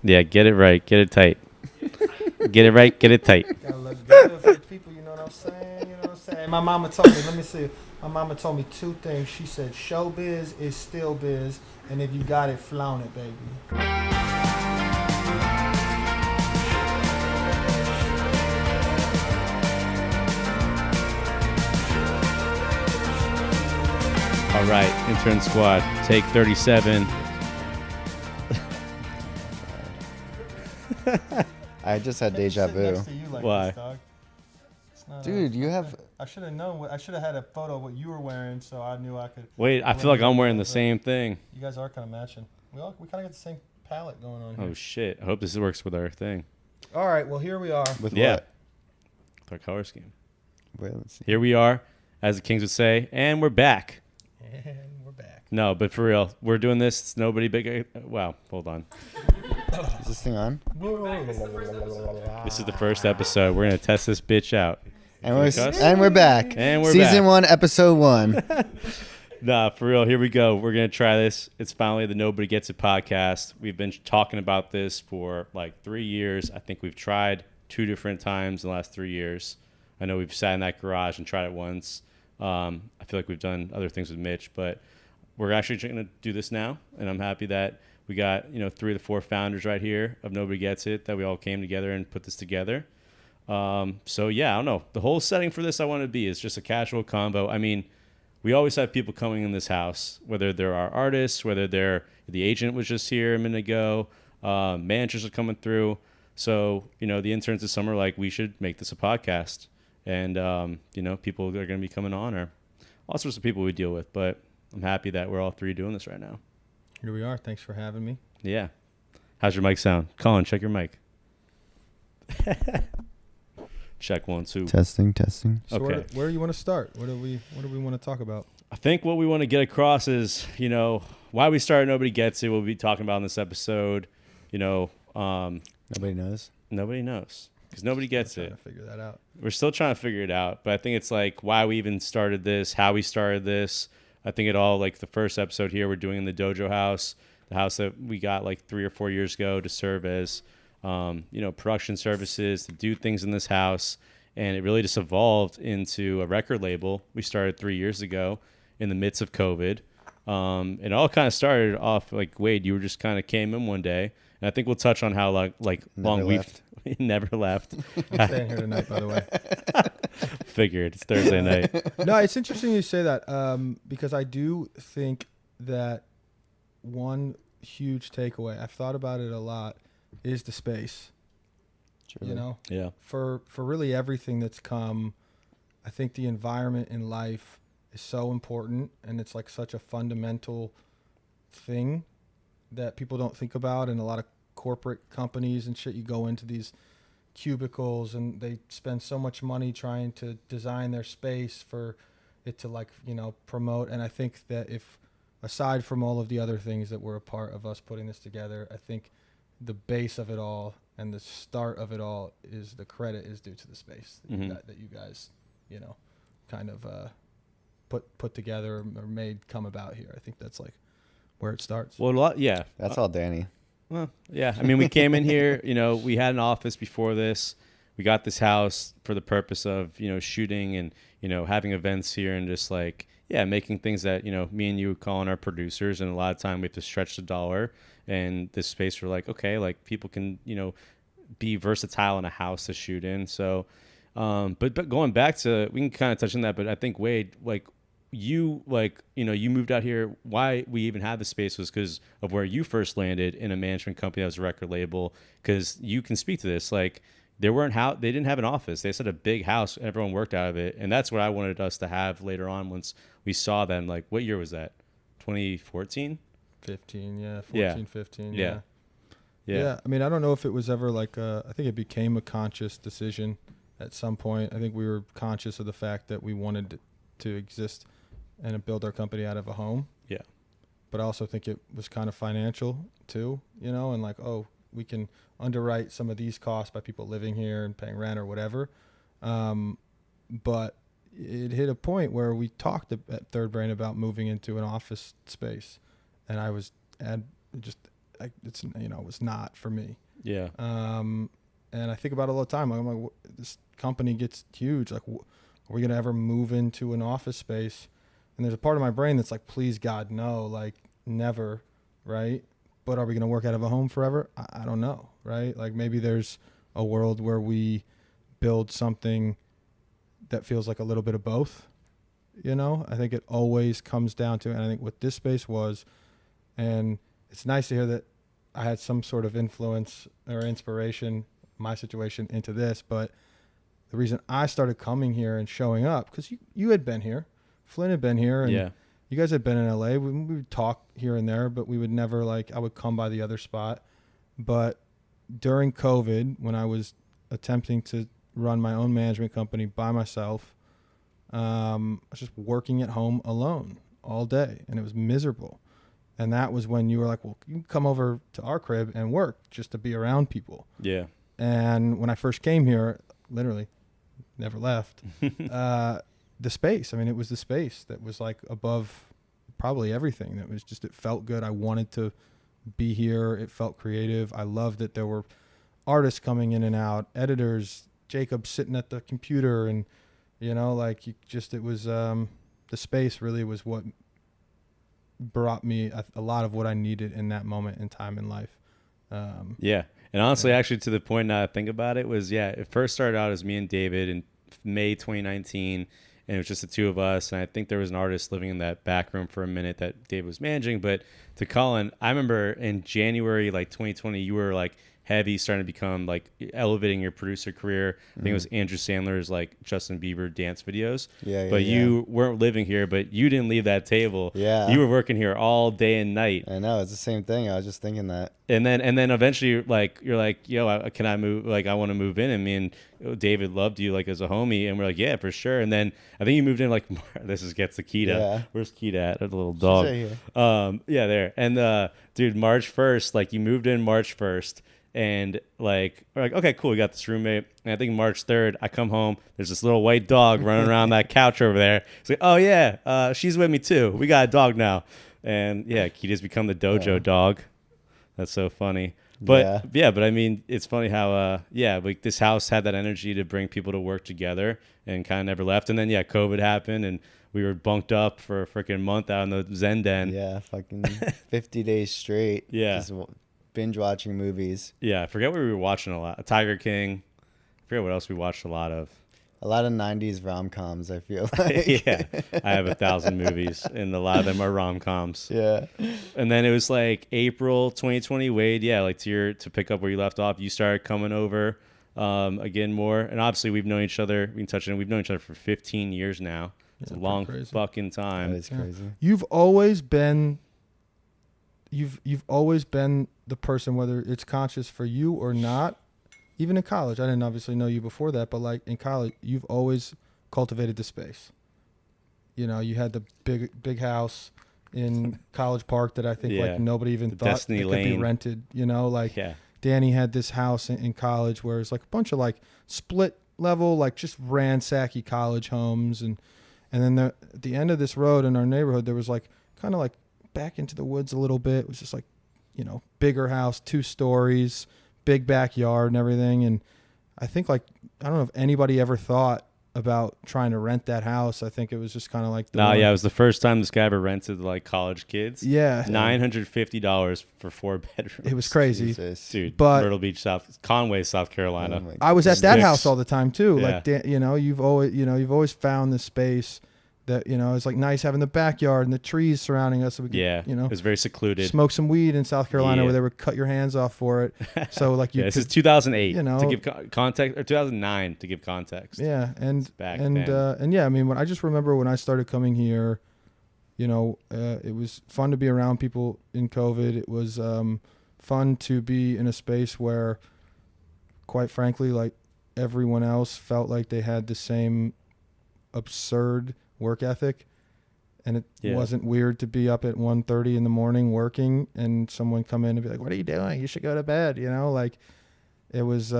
Yeah, get it right. Get it tight. Get it right. Get it tight. Gotta look good for the people, you know what I'm saying? You know what I'm saying? My mama told me, let me see. My mama told me two things. She said, showbiz is still biz, and if you got it, flaunt it, baby. All right, intern squad, take 37. I just had deja vu. Like Why? this, dog. Dude, you have... I should have known. I should have had a photo of what you were wearing, so I knew I could. Wait, I feel like I'm wearing the same thing. You guys are kind of matching. We kind of got the same palette going on here. Oh shit! I hope this works with our thing. All right, well here we are. With Yeah. what? With our color scheme. Wait, let's see. Here we are, as the Kings would say, and we're back. And we're back. No, but for real, we're doing this. It's nobody big. Wow, hold on. Is this thing on? This is the first episode. We're gonna test this bitch out. And Can we we're cuss? and we're back. And we're Season back. 1, Episode 1. Nah, for real. Here we go. We're gonna try this. It's finally the Nobody Gets It podcast. We've been talking about this for like 3 years. I think we've tried 2 different times in the last 3 years. I know we've sat in that garage and tried it once. I feel like we've done other things with Mitch, but we're actually going to do this now, and I'm happy that we got 3 of the 4 founders right here of Nobody Gets It, that we all came together and put this together. So yeah, I don't know. The whole setting for this I want to be is just a casual convo. I mean, we always have people coming in this house, whether they're our artists, whether they're the agent was just here a minute ago, managers are coming through. So the interns this summer like we should make this a podcast. And, people that are going to be coming on are all sorts of people we deal with. But I'm happy that we're all 3 doing this right now. Here we are. Thanks for having me. Yeah. How's your mic sound? Collin, check your mic. Check 1, 2. Testing. So Okay. where do you want to start? What do we want to talk about? I think what we want to get across is, why we started Nobody Gets It. We'll be talking about in this episode. Nobody knows. Nobody knows. Because nobody gets Trying it. to figure that out. We're still trying to figure it out, but I think it's like why we even started this, how we started this. I think it all, like the first episode here we're doing in the Dojo house, the house that we got like 3 or 4 years ago to serve as, production services, to do things in this house. And it really just evolved into a record label. We started 3 years ago in the midst of COVID. It all kind of started off like, Wade, you were just kind of came in one day. And I think we'll touch on how long we've never left. I'm staying here tonight, by the way. Figured it's Thursday night. No, it's interesting you say that because I do think that one huge takeaway, I've thought about it a lot, is the space. Truly. Yeah. For really everything that's come, I think the environment in life is so important, and it's like such a fundamental thing that people don't think about. In a lot of corporate companies and shit, you go into these cubicles and they spend so much money trying to design their space for it to promote. And I think that if, aside from all of the other things that were a part of us putting this together, I think the base of it all and the start of it all is the credit is due to the space that you guys, kind of put together or made come about here. I think that's like where it starts. Well, yeah. That's all Danny. Well, yeah. I mean, we came in here, we had an office before this. We got this house for the purpose of, shooting and, having events here and just making things that, me and you calling our producers. And a lot of time we have to stretch the dollar. And this space we're like, okay, like people can, be versatile in a house to shoot in. So, but going back to, we can kind of touch on that, but I think Wade, you moved out here. Why we even had the space was because of where you first landed in a management company that was a record label. Because you can speak to this, they didn't have an office. They just had a big house. Everyone worked out of it, and that's what I wanted us to have later on once we saw them. Like, what year was that? 2014. 15, yeah, 14, Yeah. 15, Yeah. Yeah, I mean, I don't know if it was ever I think it became a conscious decision at some point. I think we were conscious of the fact that we wanted to exist and build our company out of a home. Yeah. But I also think it was kind of financial too, and we can underwrite some of these costs by people living here and paying rent or whatever. But it hit a point where we talked at Third Brain about moving into an office space. And I was it's, it was not for me. Yeah. And I think about it all the time. I'm like, this company gets huge. Like, are we going to ever move into an office space? And there's a part of my brain that's like, please God, no, like never. Right. But are we going to work out of a home forever? I don't know. Right. Like maybe there's a world where we build something that feels like a little bit of both. I think it always comes down to, and I think what this space was, and it's nice to hear that I had some sort of influence or inspiration, my situation, into this. But the reason I started coming here and showing up, because you had been here, Flynn had been here, and you guys had been in LA. We would talk here and there, but we would never I would come by the other spot. But during COVID, when I was attempting to run my own management company by myself, I was just working at home alone all day, and it was miserable. And that was when you were like, well, you can come over to our crib and work just to be around people. Yeah. And when I first came here, literally never left, the space. I mean, it was the space that was like above probably everything. That was just, it felt good. I wanted to be here. It felt creative. I loved that there were artists coming in and out, editors, Jacob sitting at the computer, and it was the space really was what brought me a lot of what I needed in that moment in time in life. Yeah. And honestly, actually, to the point now I think about it was, it first started out as me and David in May 2019, and it was just the two of us. And I think there was an artist living in that back room for a minute that David was managing. But to Collin, I remember in January, 2020, you were heavy, starting to become elevating your producer career. I think it was Andrew Sandler's Justin Bieber dance videos. But you weren't living here, but you didn't leave that table. Yeah. You were working here all day and night. I know, it's the same thing. I was just thinking that. And then eventually you're like, yo, can I move? I want to move in. And me and David loved you as a homie, and we're like, yeah, for sure. And then I think you moved in gets the Kita. Yeah. Where's Kita at? The little dog. She's right yeah, there. And dude, March 1st, you moved in March 1st. And we're like, okay, cool, we got this roommate. And I think March 3rd, I come home, there's this little white dog running around that couch over there. It's like, oh yeah, she's with me too. We got a dog now. And yeah, Kita's become the dojo dog. That's so funny. But but I mean, it's funny how this house had that energy to bring people to work together and kind of never left. And then COVID happened, and we were bunked up for a freaking month out in the Zen den. Yeah, fucking 50 days straight. Yeah. Just binge watching movies. Yeah, I forget what we were watching a lot. Tiger King. I forget what else we watched a lot of. A lot of 90s rom-coms, I feel like. Yeah, I have 1,000 movies, and a lot of them are rom-coms. Yeah. And then it was April 2020, Wade, to pick up where you left off, you started coming over again more. And obviously we've known each other, we've known each other for 15 years now. It's a long fucking time. That is crazy. You've always been the person, whether it's conscious for you or not. Even in college, I didn't obviously know you before that, but in college, you've always cultivated the space. You had the big house in College Park that I think nobody even thought Destiny it could Lane. be rented. Danny had this house in college where it's a bunch of split level, just ransacky college homes, and then at the end of this road in our neighborhood, there was kind of back into the woods a little bit. It was just bigger house, 2 stories, big backyard and everything. And I think I don't know if anybody ever thought about trying to rent that house. I think it was just kind of it was the first time this guy ever rented college kids. Yeah. $950 for 4 bedrooms. It was crazy. Jesus. Dude, But Myrtle Beach, Conway, South Carolina. Oh I was at that house all the time too. Yeah. You've always found the space that, it's nice having the backyard and the trees surrounding us. So we could, it was very secluded. Smoke some weed in South Carolina where they would cut your hands off for it. So this is 2008 to give context, or 2009 to give context. Yeah. And then. I mean, I just remember when I started coming here, it was fun to be around people in COVID. It was fun to be in a space where, quite frankly, everyone else felt like they had the same absurd work ethic, and it wasn't weird to be up at 1:30 in the morning working and someone come in and be like, what are you doing? You should go to bed. It was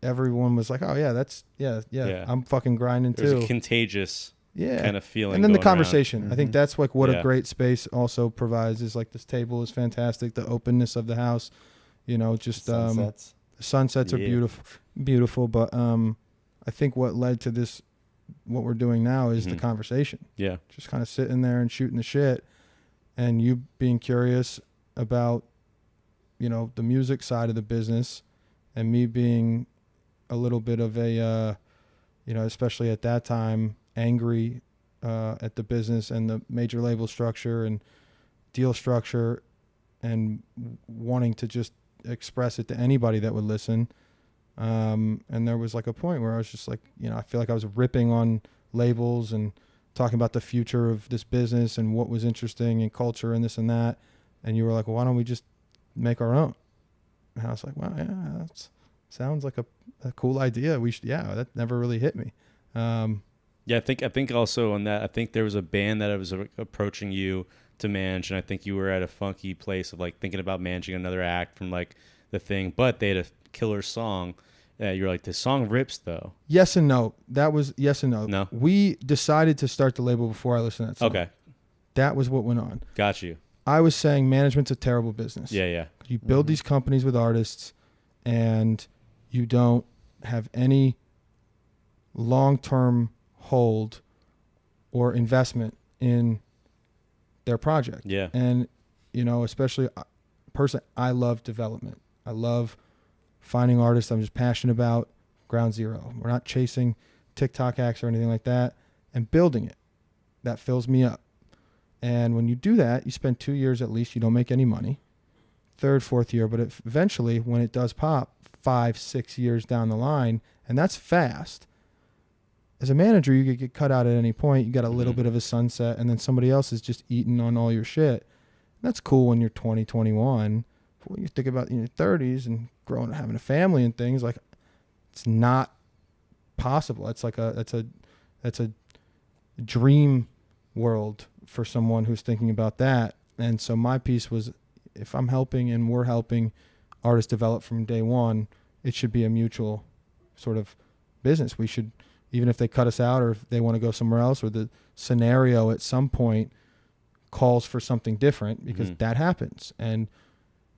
everyone was like, oh yeah, that's yeah. I'm fucking grinding too. It was contagious. kind of feeling. And then the going around. conversation. I think that's like what Yeah. a great space also provides is like this table is fantastic. The openness of the house, just Sunsets. the sunsets are Yeah. beautiful. But I think what led to this, what we're doing now is the conversation. Yeah. Just kind of sitting there and shooting the shit, and you being curious about, the music side of the business, and me being a little bit of a, especially at that time, angry at the business and the major label structure and deal structure, and wanting to just express it to anybody that would listen. And there was like a point where I was just like, I feel like I was ripping on labels and talking about the future of this business and what was interesting and culture and this and that. And you were like, well, why don't we just make our own? And I was like, well, yeah, that sounds like a cool idea. That never really hit me. Yeah, I think also on that, I think there was a band that was approaching you to manage, and I think you were at a funky place of like thinking about managing another act from like the thing, but they had a killer song. You're like, this song rips though. Yes and no. That was yes and no. No? We decided to start the label before I listened to that song. Okay, That was what went on. got you. I was saying management's a terrible business. Yeah. You build these companies with artists, and you don't have any long-term hold or investment in their project. Yeah. And, especially personally, I love development. I love finding artists I'm just passionate about, ground zero. We're not chasing TikTok acts or anything like that, and building it. That fills me up. And when you do that, you spend 2 years at least, you don't make any money. Third, fourth year, but eventually when it does pop, 5, 6 years down the line, and that's fast. As a manager, you could get cut out at any point. You got a little bit of a sunset, and then somebody else is just eating on all your shit. That's cool when you're 20, 21. But when you think about in your 30s and growing, having a family and things, like it's not possible. It's like that's a dream world for someone who's thinking about that. And so my piece was, if I'm helping and we're helping artists develop from day one, it should be a mutual sort of business. We should, even if they cut us out or if they want to go somewhere else, or the scenario at some point calls for something different, because that happens. And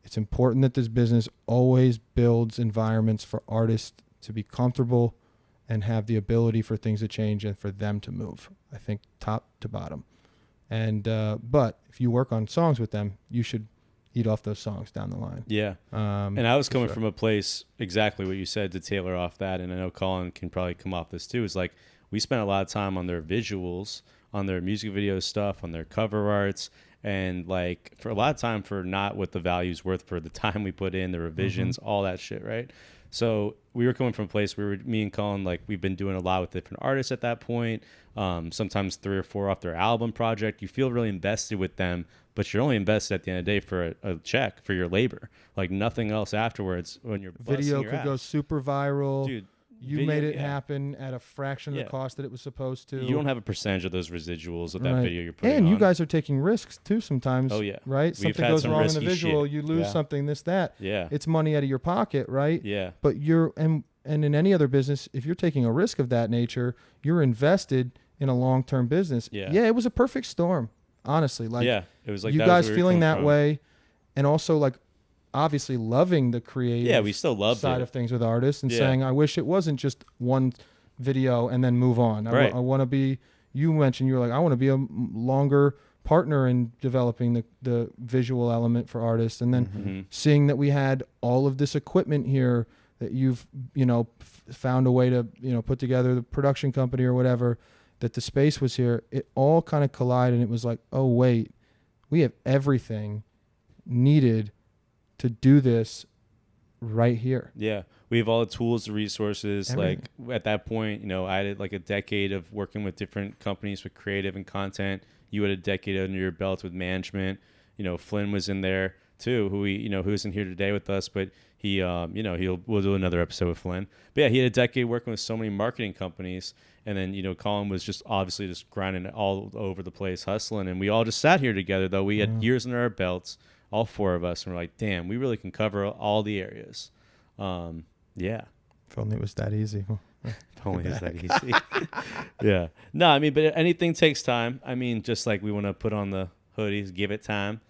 it's important that this business always builds environments for artists to be comfortable and have the ability for things to change and for them to move, I think, top to bottom. And but if you work on songs with them, you should eat off those songs down the line. Yeah. And I was coming from a place, exactly what you said, to tailor off that, and I know Collin can probably come off this too, is like we spent a lot of time on their visuals, on their music video stuff, on their cover arts, and like for a lot of time for not what the value's worth for the time we put in, the revisions, all that shit, right? So we were coming from a place where me and Collin, like we've been doing a lot with different artists at that point, sometimes 3 or 4 off their album project. You feel really invested with them, but you're only invested at the end of the day for a check for your labor, like nothing else afterwards. When your video could go super viral. Dude, you video, made it happen at a fraction of the cost that it was supposed to. You don't have a percentage of those residuals of that video you're putting and on. you guys are taking risks too sometimes. Oh, yeah. Right? We've Something had goes some wrong in the risky visual, shit. you lose something, this, that. Yeah. It's money out of your pocket, right? Yeah. But and in any other business, if you're taking a risk of that nature, you're invested in a long-term business. Yeah. Yeah, it was a perfect storm, honestly. Like, yeah, it was like you that guys was where we were feeling coming that from. way, and also like obviously loving the creative Yeah, we still loved side it. of things with artists, and Yeah. saying, I wish it wasn't just one video and then move on. Right. I want to be, you mentioned, you were like, I want to be a longer partner in developing the visual element for artists. And then seeing that we had all of this equipment here that you've, found a way to, put together the production company or whatever, that the space was here, it all kind of collided. And it was like, oh, wait, we have everything needed to do this right here. Yeah, we have all the tools, the resources. Everything. Like at that point, I had like a decade of working with different companies with creative and content. You had a decade under your belt with management. Flynn was in there too, who who isn't here today with us, but he, we'll do another episode with Flynn. But yeah, he had a decade working with so many marketing companies, and then Collin was just obviously just grinding all over the place, hustling, and we all just sat here together. Though we had years under our belts, all 4 of us, and we're like, damn, we really can cover all the areas. Yeah. If only it was that easy. If only it's that easy. Yeah. No, I mean, but anything takes time. I mean, just like we want to put on the hoodies, give it time.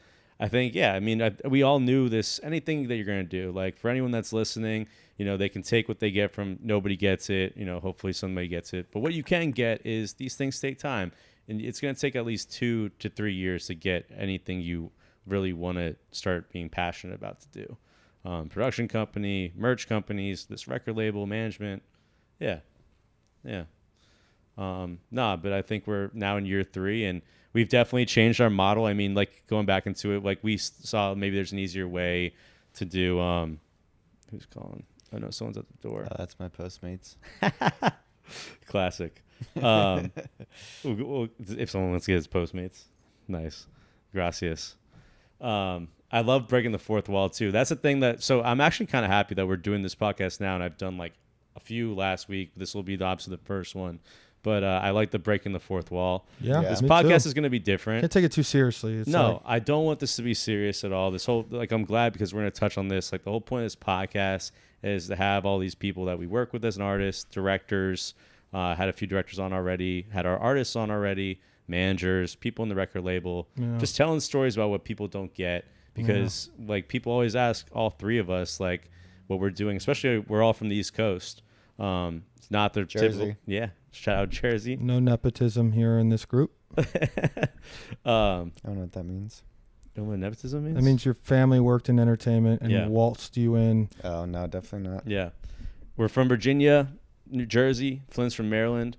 I think, yeah, I mean, we all knew this. Anything that you're going to do, like for anyone that's listening, they can take what they get from Nobody Gets It. Hopefully somebody gets it. But what you can get is these things take time. And it's going to take at least 2 to 3 years to get anything you really want to start being passionate about to do. Production company, merch companies, this record label, management. Yeah. But I think we're now in year 3 and we've definitely changed our model. I mean, like going back into it, like we saw maybe there's an easier way to do. Who's calling? Oh no, someone's at the door. Oh, that's my Postmates. Classic. If someone wants to get his Postmates, nice. Gracias. I love breaking the fourth wall too. That's the thing so I'm actually kind of happy that we're doing this podcast now, and I've done like a few last week. This will be the opposite of the first one. But I like the breaking the fourth wall. Yeah, This me podcast too. is going to be different. Can't take it too seriously. It's No, I don't want this to be serious at all. This whole, I'm glad because we're going to touch on this. Like the whole point of this podcast is to have all these people that we work with as an artist, directors, had a few directors on already, had our artists on already, managers, people in the record label, just telling stories about what people don't get because like people always ask all 3 of us like what we're doing, especially we're all from the East Coast. It's not their Jersey. Typical, shout out Jersey. No nepotism here in this group. I don't know what that means. You know what nepotism means? That means your family worked in entertainment and waltzed you in. Oh, no, definitely not. Yeah. We're from Virginia, New Jersey. Flynn's from Maryland.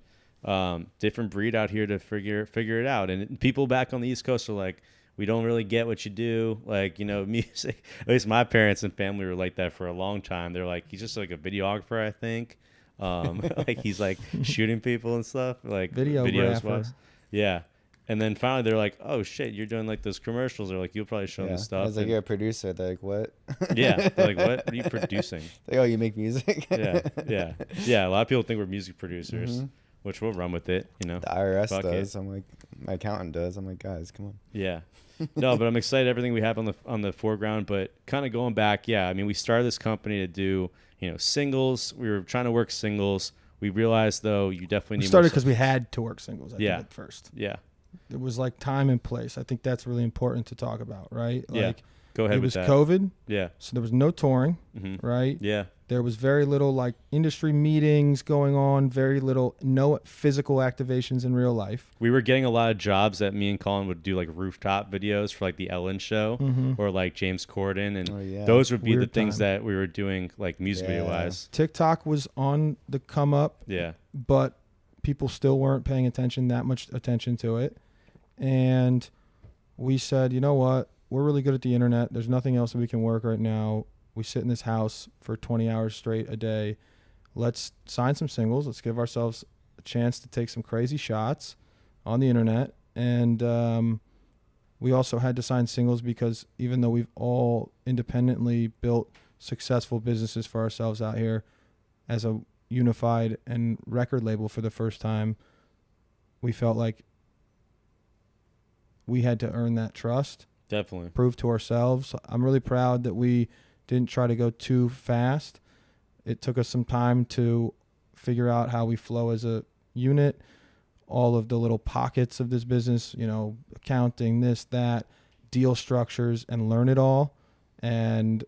Different breed out here to figure it out. And people back on the East Coast are like, we don't really get what you do. Like, music. At least my parents and family were like that for a long time. They're like, he's just like a videographer, I think. Like he's like shooting people and stuff. Like videos was. Yeah. And then finally they're like, oh shit, you're doing like those commercials. They're like, you'll probably show them stuff. I was like, you're a producer. They're like, what? Yeah. They're like, what are you producing? Like, oh, you make music? Yeah. A lot of people think we're music producers, which we'll run with it, The IRS Fuck does. it. I'm like, my accountant does. I'm like, guys, come on. Yeah. No, but I'm excited everything we have on the foreground. But kind of going back, I mean, we started this company to do, singles. We were trying to work singles. We realized though, you definitely need. We started because we had to work singles. I think at first. Yeah. It was like time and place. I think that's really important to talk about, right? Like, Go ahead. It with was that. COVID. Yeah. So there was no touring, right? Yeah. There was very little like industry meetings going on, no physical activations in real life. We were getting a lot of jobs that me and Collin would do like rooftop videos for like the Ellen show or like James Corden. And those would be Weird the things time. that we were doing like music video wise. TikTok was on the come up. Yeah. But people still weren't paying that much attention to it. And we said, you know what? We're really good at the internet. There's nothing else that we can work right now. We sit in this house for 20 hours straight a day. Let's sign some singles. Let's give ourselves a chance to take some crazy shots on the internet. And we also had to sign singles because even though we've all independently built successful businesses for ourselves out here as a unified and record label for the first time, we felt like we had to earn that trust. Definitely. Prove to ourselves. I'm really proud that we didn't try to go too fast. It took us some time to figure out how we flow as a unit, all of the little pockets of this business, accounting, this, that, deal structures, and learn it all. And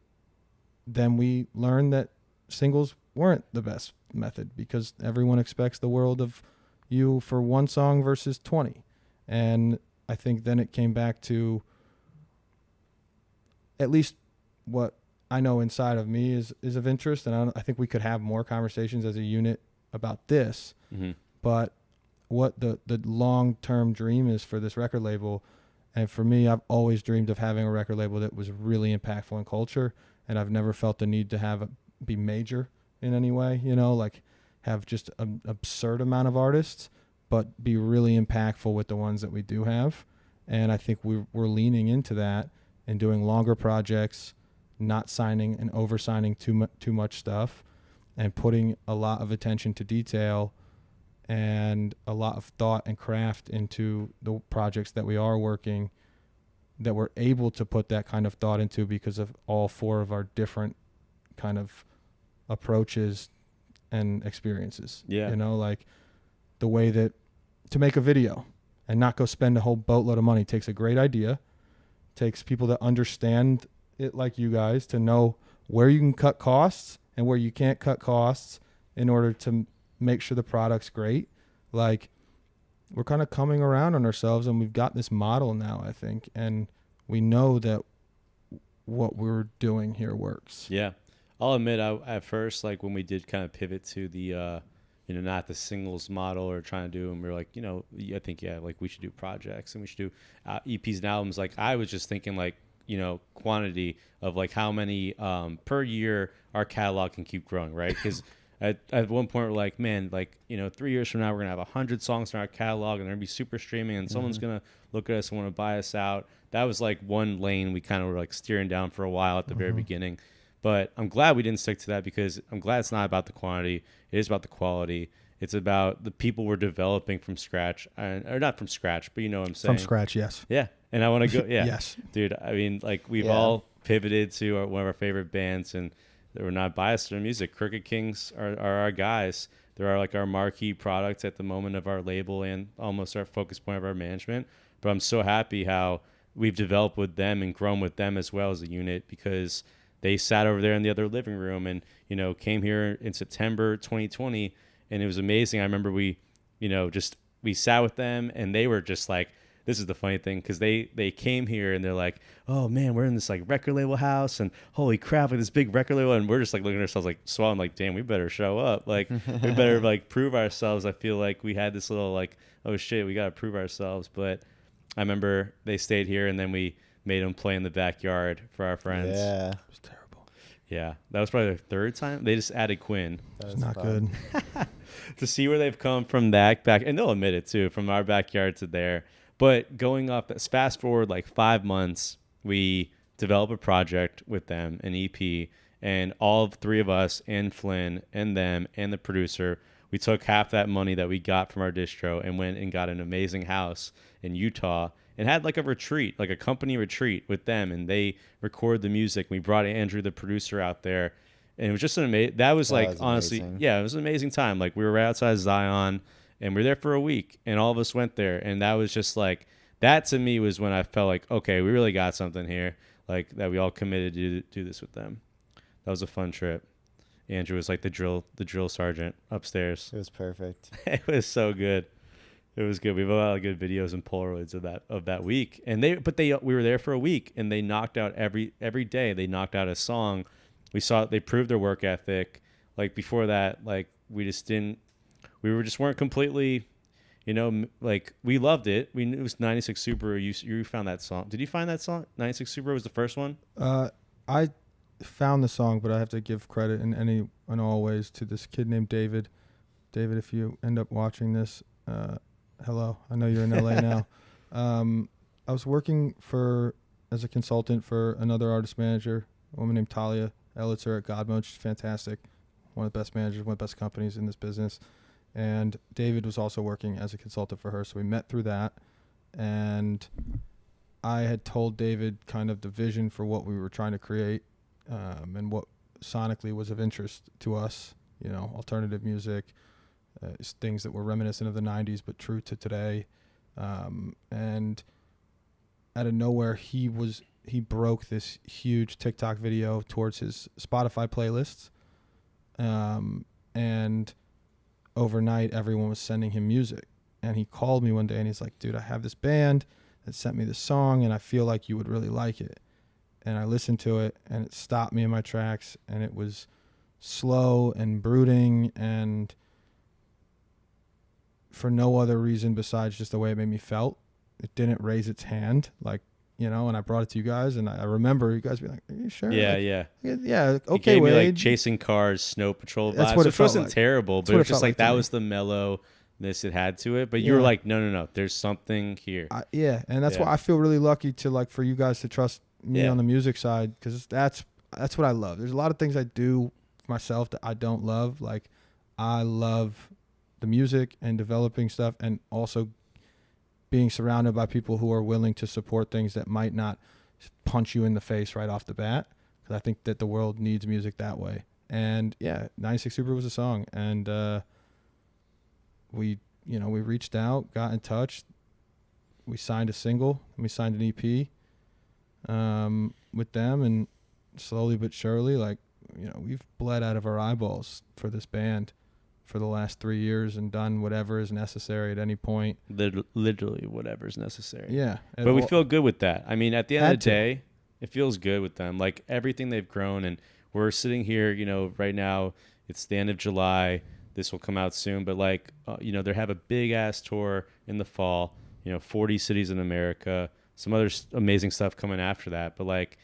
then we learned that singles weren't the best method because everyone expects the world of you for one song versus 20. And I think then it came back to at least what I know inside of me is of interest, and I think we could have more conversations as a unit about this. But what the long-term dream is for this record label, and for me, I've always dreamed of having a record label that was really impactful in culture, and I've never felt the need to be major in any way, like have just an absurd amount of artists, but be really impactful with the ones that we do have. And I think we're leaning into that and doing longer projects, not signing and over-signing too much stuff, and putting a lot of attention to detail and a lot of thought and craft into the projects that we are working, that we're able to put that kind of thought into because of all 4 of our different kind of approaches and experiences. Yeah. You know, like the way that to make a video and not go spend a whole boatload of money takes a great idea, takes people that understand it like you guys to know where you can cut costs and where you can't cut costs in order to make sure the product's great. Like, we're kind of coming around on ourselves, and we've got this model now, I think, and we know that what we're doing here works. Yeah. I'll admit, at first, like when we did kind of pivot to the, not the singles model or trying to do them, we were like, I think, like we should do projects and we should do EPs and albums. Like I was just thinking like, quantity of like how many per year our catalog can keep growing, right? Because at one point we're like, man, like, 3 years from now we're going to have 100 songs in our catalog and they're going to be super streaming and someone's going to look at us and want to buy us out. That was like one lane we kind of were like steering down for a while at the very beginning. But I'm glad we didn't stick to that because I'm glad it's not about the quantity. It is about the quality. It's about the people we're developing from scratch. Or not from scratch, but you know what I'm saying. From scratch, yes. Yeah. And I want to go, yeah. Yes. Dude, I mean, like we've all pivoted to one of our favorite bands and we're not biased to their music. Krooked Kings are our guys. They're like our marquee products at the moment of our label and almost our focus point of our management. But I'm so happy how we've developed with them and grown with them as well as a unit because they sat over there in the other living room and, came here in September 2020 and it was amazing. I remember we sat with them and they were just like, this is the funny thing because they came here and they're like, oh man, we're in this like record label house and holy crap, like this big record label. And we're just like looking at ourselves like swallowing like, damn, we better show up. Like we better like prove ourselves. I feel like we had this little like, oh shit, we got to prove ourselves. But I remember they stayed here and then we made them play in the backyard for our friends. Yeah. It was terrible. Yeah, that was probably their third time. They just added Quinn. It's not good. To see where they've come from that back, and they'll admit it too, from our backyard to there. But going up, fast forward like 5 months, we develop a project with them, an EP, and all three of us and Flynn and them and the producer, we took half that money that we got from our distro and went and got an amazing house in Utah and had like a retreat, like a company retreat with them. And they recorded the music. We brought Andrew, the producer, out there. And it was just an amazing, that was honestly, amazing. Yeah, it was an amazing time. Like we were right outside Zion and we were there for a week and all of us went there. And that was just like, that to me was when I felt like, okay, we really got something here. Like that we all committed to do this with them. That was a fun trip. Andrew was like the drill sergeant upstairs. It was perfect. It was so good. It was good. We have a lot of good videos and Polaroids of that week. And we were there for a week and they knocked out every day. They knocked out a song. We saw they proved their work ethic. Like before that, like we just weren't completely, like we loved it. We knew it was 96 Super. You found that song. Did you find that song? 96 Super was the first one? I found the song, but I have to give credit in all ways to this kid named David. David, if you end up watching this, hello. I know you're in LA now. I was working as a consultant for another artist manager, a woman named Talia Elitzer at God Mode. She's fantastic. One of the best managers, one of the best companies in this business. And David was also working as a consultant for her. So we met through that. And I had told David kind of the vision for what we were trying to create and what sonically was of interest to us, alternative music, things that were reminiscent of the 90s but true to today. And out of nowhere, he broke this huge TikTok video towards his Spotify playlists. And overnight, everyone was sending him music. And he called me one day and he's like, dude, I have this band that sent me this song and I feel like you would really like it. And I listened to it and it stopped me in my tracks and it was slow and brooding and for no other reason besides just the way it made me felt. It didn't raise its hand, and I brought it to you guys and I remember you guys being like, are you sure? Yeah, Yeah. It Okay, gave me Wade. Like Chasing Cars, Snow Patrol vibes. That's what it which felt wasn't like. terrible, That's but what it it was just felt like like that to was the mellowness it had to it. But you were like, no, there's something here. And that's why I feel really lucky to for you guys to trust me on the music side because that's what I love. There's a lot of things I do myself that I don't love. Like I love the music and developing stuff and also being surrounded by people who are willing to support things that might not punch you in the face right off the bat. Because I think that the world needs music that way. And yeah, 96 Super was a song. And we reached out, got in touch. We signed a single, and we signed an EP with them. And slowly but surely, like, we've bled out of our eyeballs for this band for the last 3 years and done whatever is necessary at any point. Literally whatever's necessary. Yeah. But we feel good with that. I mean, at the end of the Had to. day, it feels good with them. Like, everything they've grown, and we're sitting here, right now, it's the end of July. This will come out soon. But, like, they have a big-ass tour in the fall, 40 cities in America, some other amazing stuff coming after that. But, like,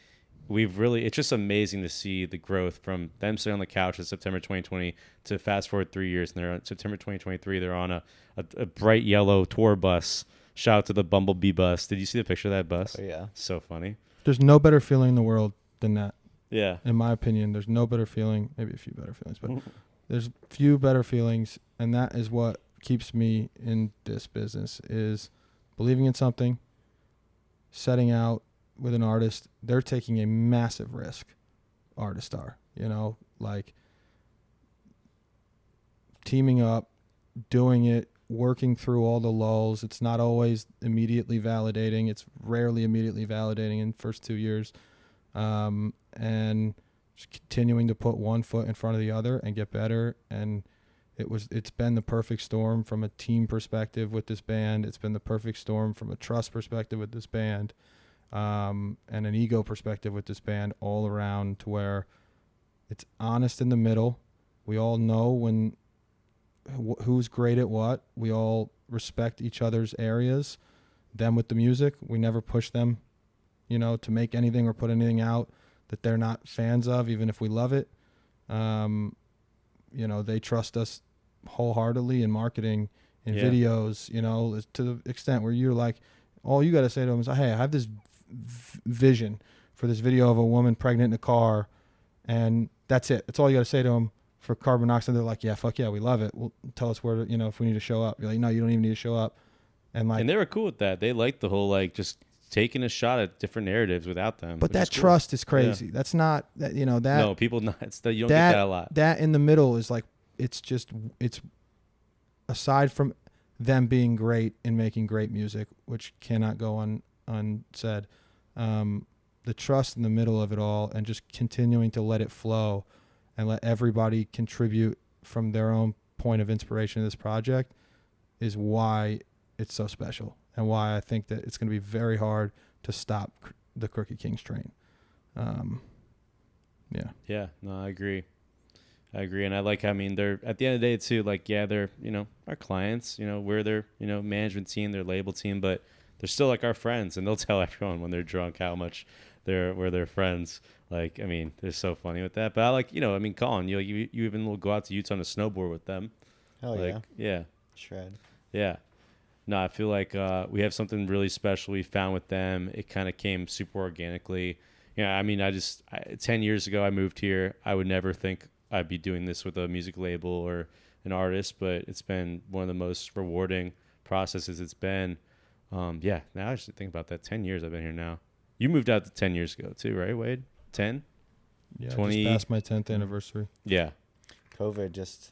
it's just amazing to see the growth from them sitting on the couch in September 2020 to fast forward 3 years. And they're on September 2023. They're on a bright yellow tour bus. Shout out to the Bumblebee bus. Did you see the picture of that bus? Oh, yeah. So funny. There's no better feeling in the world than that. Yeah. In my opinion, there's no better feeling, maybe a few better feelings, but there's few better feelings. And that is what keeps me in this business, is believing in something, setting out with an artist. They're taking a massive risk, artists are, like teaming up, doing it, working through all the lulls. It's not always immediately validating. It's rarely immediately validating in the first 2 years. And just continuing to put one foot in front of the other and get better. And it's been the perfect storm from a team perspective with this band. It's been the perfect storm from a trust perspective with this band. And an ego perspective with this band all around, to where it's honest in the middle. We all know who's great at what. We all respect each other's areas. Them with the music, we never push them, to make anything or put anything out that they're not fans of, even if we love it. They trust us wholeheartedly in marketing, in videos, to the extent where you're like, all you got to say to them is, hey, I have this vision for this video of a woman pregnant in a car, and that's it. That's all you got to say to them for carbon monoxide. They're like, yeah, fuck yeah, we love it. Well, tell us where to, if we need to show up. You're like, no, you don't even need to show up. And they were cool with that. They liked the whole, like, just taking a shot at different narratives without them. But that trust is crazy. Yeah. That's not that, that. No, people not. You don't get that a lot. That in the middle is like, it's aside from them being great and making great music, which cannot go unsaid. The trust in the middle of it all, and just continuing to let it flow and let everybody contribute from their own point of inspiration to this project, is why it's so special, and why I think that it's going to be very hard to stop the Krooked Kings train. Yeah, no, I agree. And I like, they're, at the end of the day too, like, yeah, they're, our clients, we're their, management team, their label team, but they're still like our friends, and they'll tell everyone when they're drunk how much we're their friends. Like, they're so funny with that. But I like, Collin, you even will go out to Utah on a snowboard with them. Hell like, yeah. Yeah. Shred. Yeah. No, I feel like we have something really special we found with them. It kind of came super organically. 10 years ago I moved here. I would never think I'd be doing this with a music label or an artist, but it's been one of the most rewarding processes it's been. Now I should think about that. 10 years I've been here now. You moved out 10 years ago too, right, Wade? 10? Yeah, 20? Just past my 10th anniversary. Yeah. COVID, just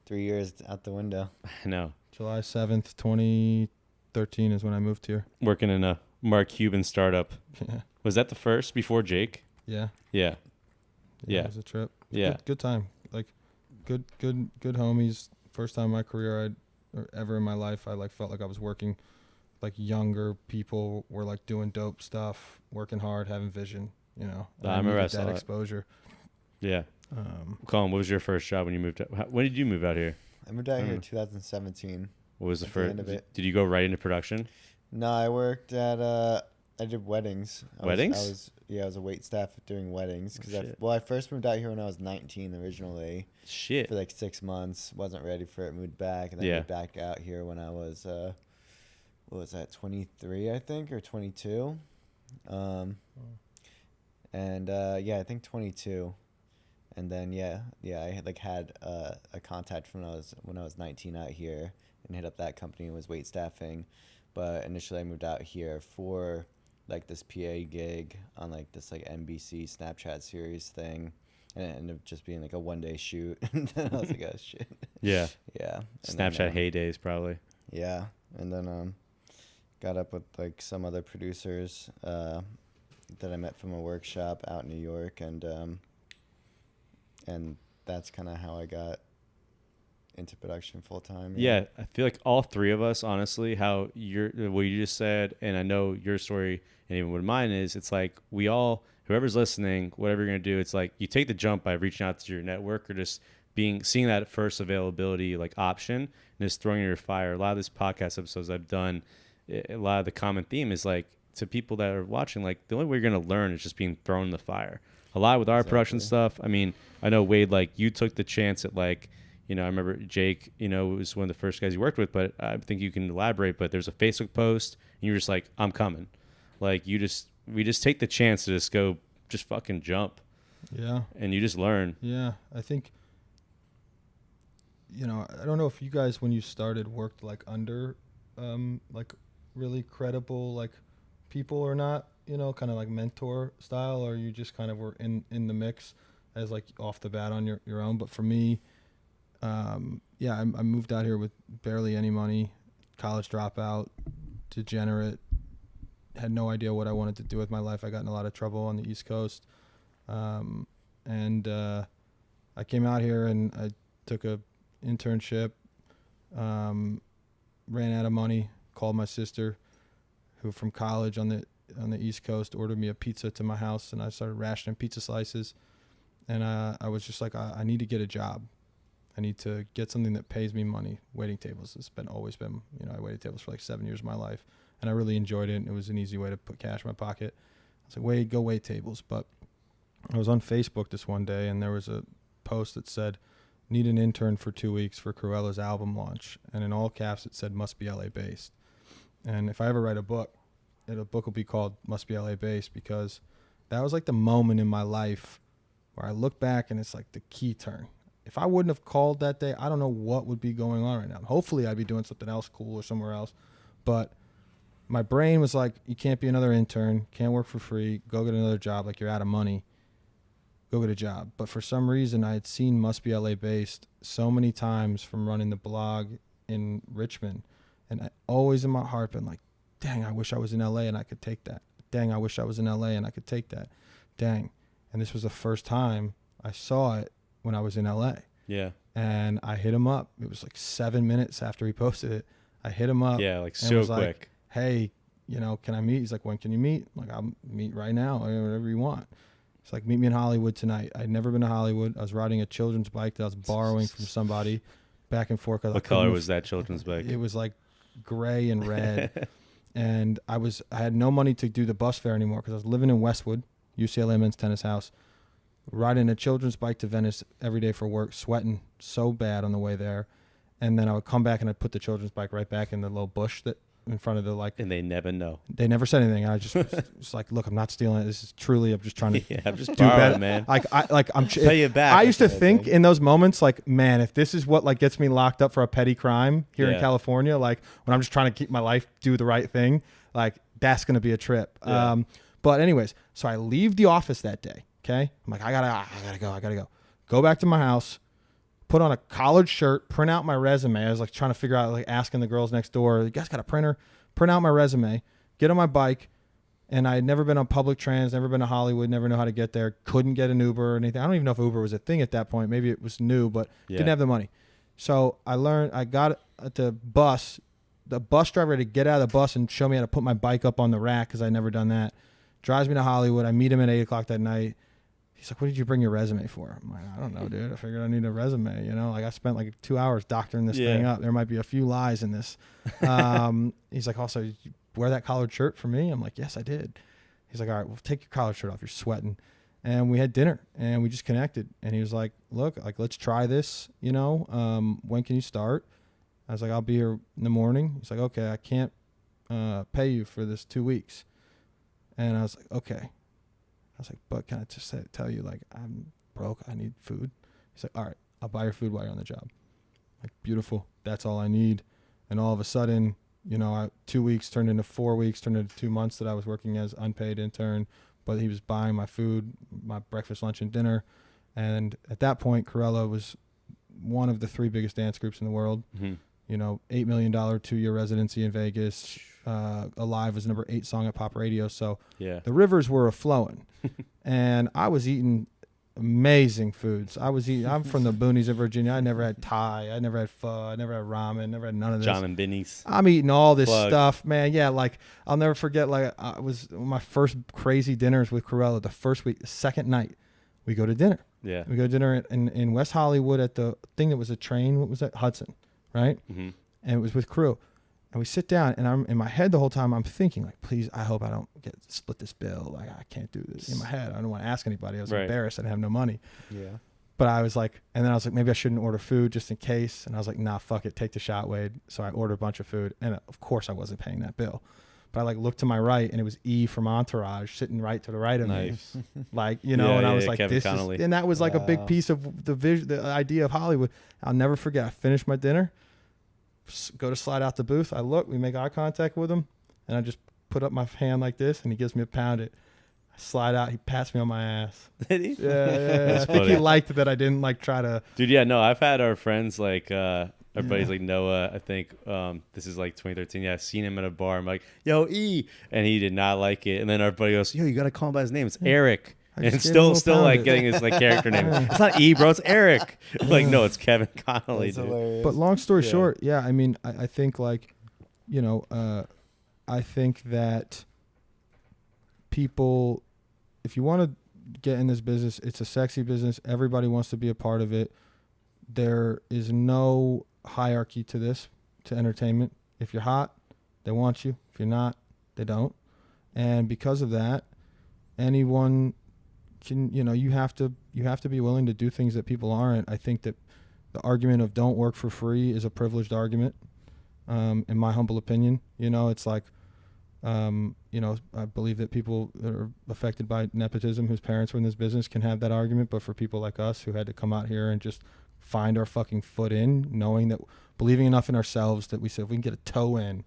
3 years out the window. I know. July 7th, 2013 is when I moved here. Working in a Mark Cuban startup. Yeah. Was that the first before Jake? Yeah. Yeah. It was a trip. Yeah. Good time. Like, good homies. First time in my career or ever in my life, I felt like I was working. Like, younger people were like doing dope stuff, working hard, having vision. I remember that exposure. Yeah. Collin, what was your first job when you moved out? When did you move out here? I moved out here in 2017. What was the first? Did you go right into production? No, I worked at I did weddings. Weddings? I was a wait staff doing weddings. Oh, I first moved out here when I was 19 originally. Shit. For like 6 months, wasn't ready for it. Moved back, and then moved back out here when I was what was that? 23, I think, or 22. I think 22. And then I had a contact from when I was 19 out here, and hit up that company and was wait staffing. But initially I moved out here for like this PA gig on like this like NBC Snapchat series thing. and it ended up just being like a 1-day shoot. And then I was like, oh shit. Yeah. Yeah. And Snapchat then, heydays probably. Yeah, and then got up with like some other producers that I met from a workshop out in New York, and that's kind of how I got into production full time. Yeah, I feel like all three of us, honestly, what you just said, and I know your story, and even what mine is, it's like we all, whoever's listening, whatever you're gonna do, it's like you take the jump by reaching out to your network or just seeing that first availability like option and just throwing in your fire. A lot of these podcast episodes I've done, a lot of the common theme is like to people that are watching, like the only way you're gonna learn is just being thrown in the fire. A lot with our production stuff. I mean, I know Wade, like you took the chance at like. I remember Jake, was one of the first guys you worked with, but I think you can elaborate. But there's a Facebook post, and you're just like, I'm coming. Like, we just take the chance to just go, just fucking jump. Yeah. And you just learn. Yeah. I think, I don't know if you guys, when you started, worked like under, like really credible, like people or not, kind of like mentor style, or you just kind of were in the mix as like off the bat on your own. But for me, I moved out here with barely any money, college dropout, degenerate, had no idea what I wanted to do with my life. I got in a lot of trouble on the East Coast. And I came out here and I took a internship, ran out of money, called my sister who from college on the East Coast, ordered me a pizza to my house, and I started rationing pizza slices. And I was just like, I need to get a job. I need to get something that pays me money. Waiting tables has always been, I waited tables for like 7 years of my life, and I really enjoyed it. And it was an easy way to put cash in my pocket. I was like, Wade, go wait tables. But I was on Facebook this one day, and there was a post that said, need an intern for 2 weeks for Cruella's album launch. And in all caps, it said, must be LA based. And if I ever write a book, the book will be called Must Be LA Based, because that was like the moment in my life where I look back and it's like the key turn. If I wouldn't have called that day, I don't know what would be going on right now. Hopefully I'd be doing something else cool or somewhere else. But my brain was like, you can't be another intern, can't work for free, go get another job, like you're out of money, go get a job. But for some reason, I had seen Must Be LA Based so many times from running the blog in Richmond. And I always in my heart been like, dang, I wish I was in LA and I could take that. Dang, I wish I was in LA and I could take that. Dang. And this was the first time I saw it when I was in LA. Yeah. And I hit him up. It was like 7 minutes after he posted it. I hit him up. Yeah, like so quick. Like, hey, can I meet? He's like, when can you meet? I'm like, I'll meet right now, whatever you want. It's like, meet me in Hollywood tonight. I'd never been to Hollywood. I was riding a children's bike that I was borrowing from somebody back and forth. What color was that children's bike? It was like gray and red. And I had no money to do the bus fare anymore because I was living in Westwood, UCLA men's tennis house, riding a children's bike to Venice every day for work, sweating so bad on the way there. And then I would come back and I'd put the children's bike right back in the little bush that in front of the like. And they never know. They never said anything. I just was like, look, I'm not stealing it. This is truly, I'm just trying to yeah, I'm just do better, man. I'm pay you back. I used to think in those moments, like, man, if this is what like gets me locked up for a petty crime here in California, like when I'm just trying to keep my life, do the right thing, like that's going to be a trip. Yeah. But anyways, so I leave the office that day. Okay. I'm like, I gotta go. Go back to my house, put on a collared shirt, print out my resume. I was like trying to figure out, like asking the girls next door, you guys got a printer? Print out my resume, get on my bike. And I had never been on public trans, never been to Hollywood, never know how to get there. Couldn't get an Uber or anything. I don't even know if Uber was a thing at that point. Maybe it was new, but didn't have the money. So I got the bus. The bus driver had to get out of the bus and show me how to put my bike up on the rack because I'd never done that. Drives me to Hollywood. I meet him at 8 o'clock that night. He's like, what did you bring your resume for? I'm like, I don't know, dude. I figured I need a resume. Like I spent like 2 hours doctoring this thing up. There might be a few lies in this. He's like, also, did you wear that collared shirt for me? I'm like, yes, I did. He's like, all right, well, take your collared shirt off. You're sweating. And we had dinner and we just connected. And he was like, look, like, let's try this. When can you start? I was like, I'll be here in the morning. He's like, okay, I can't pay you for this 2 weeks. And I was like, okay. I was like, but can I just tell you, like, I'm broke. I need food. He's like, all right, I'll buy your food while you're on the job. Like, beautiful. That's all I need. And all of a sudden, 2 weeks turned into 4 weeks, turned into 2 months that I was working as unpaid intern. But he was buying my food, my breakfast, lunch, and dinner. And at that point, Corella was one of the 3 biggest dance groups in the world. Mm-hmm. You know, $8 million 2-year residency in Vegas. Alive was number 8 song at pop radio. So Yeah. the rivers were a-flowing. And I was eating amazing foods. I'm from the boonies of Virginia. I never had Thai. I never had pho. I never had ramen. Never had none of this. John and Binny's. I'm eating all this Plug. stuff, man. Yeah, like I'll never forget. Like I was my first crazy dinners with Corella. The first week, the second night, we go to dinner. Yeah. We go to dinner in West Hollywood at the thing that was a train. What was that? Hudson, right? Mm-hmm. And it was with crew. And we sit down, and I'm in my head the whole time. I'm thinking, like, please, I hope I don't split this bill. Like, I can't do this. In my head, I don't want to ask anybody. I was embarrassed. I didn't have no money. Yeah. But I was like, and then I was like, maybe I shouldn't order food just in case. And I was like, nah, fuck it, take the shot, Wade. So I ordered a bunch of food, and of course I wasn't paying that bill. But I like looked to my right, and it was E from Entourage sitting right to the right of me, like and I was like, Kevin this Connolly. and that was like a big piece of the idea of Hollywood. I'll never forget. I finished my dinner, go to slide out the booth. I look, we make eye contact with him, and I just put up my hand like this, and he gives me a pound it. I slide out. He pats me on my ass. Did he? Yeah. I think funny. he liked that I didn't like try to. Dude, yeah, no, I've had our friends like our buddies like Noah, I think this is like 2013. Yeah, I've seen him at a bar. I'm like, yo, E. And he did not like it. And then our buddy goes, yo, you got to call him by his name. It's Eric. I And just gave him a still little like pound getting his like character name. It's not E, bro. It's Eric. Like, no, it's Kevin Connolly, That's dude. hilarious. But long story Yeah. short, yeah, I mean, I think like, I think that people, if you want to get in this business, it's a sexy business. Everybody wants to be a part of it. There is no hierarchy to this, to entertainment. If you're hot, they want you. If you're not, they don't. And because of that, anyone can, you have to be willing to do things that people aren't. I think that the argument of don't work for free is a privileged argument, in my humble opinion. It's like, I believe that people that are affected by nepotism, whose parents were in this business, can have that argument. But for people like us who had to come out here and just find our fucking foot in, knowing that, believing enough in ourselves that we said, if we can get a toe in,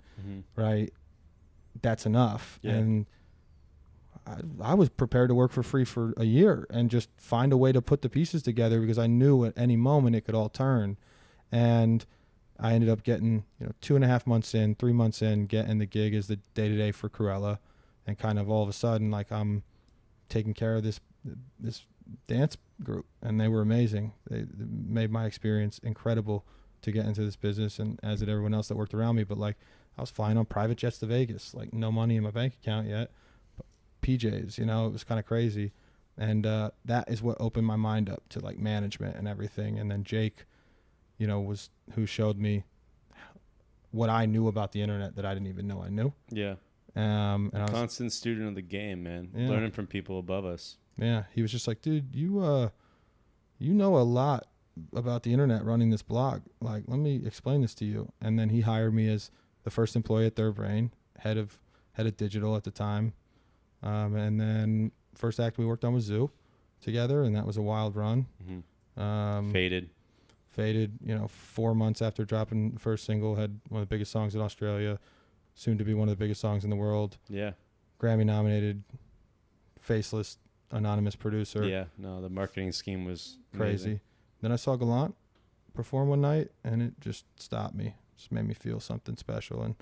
right, that's enough. Yeah. And I was prepared to work for free for a year and just find a way to put the pieces together, because I knew at any moment it could all turn. And I ended up getting, 2.5 months in, 3 months in, getting the gig as the day-to-day for Corella. And kind of all of a sudden, like, I'm taking care of this dance group, and they were amazing. They made my experience incredible to get into this business, and as did everyone else that worked around me. But like, I was flying on private jets to Vegas, like no money in my bank account yet, but PJs, it was kind of crazy. And that is what opened my mind up to like management and everything. And then Jake, was who showed me what I knew about the internet that I didn't even know I knew. Yeah. And I was Constant student of the game, man. Yeah. Learning from people above us. Yeah, he was just like, dude, you know a lot about the internet running this blog. Like, let me explain this to you. And then he hired me as the first employee at Third Brain, head of digital at the time. And then first act we worked on was Zoo together, and that was a wild run. Faded. 4 months after dropping the first single, had one of the biggest songs in Australia, soon to be one of the biggest songs in the world. Yeah. Grammy nominated, faceless, anonymous producer. Yeah. No, the marketing scheme was Crazy. amazing. Then I saw Gallant perform one night, and it just stopped me. Just made me feel something special, and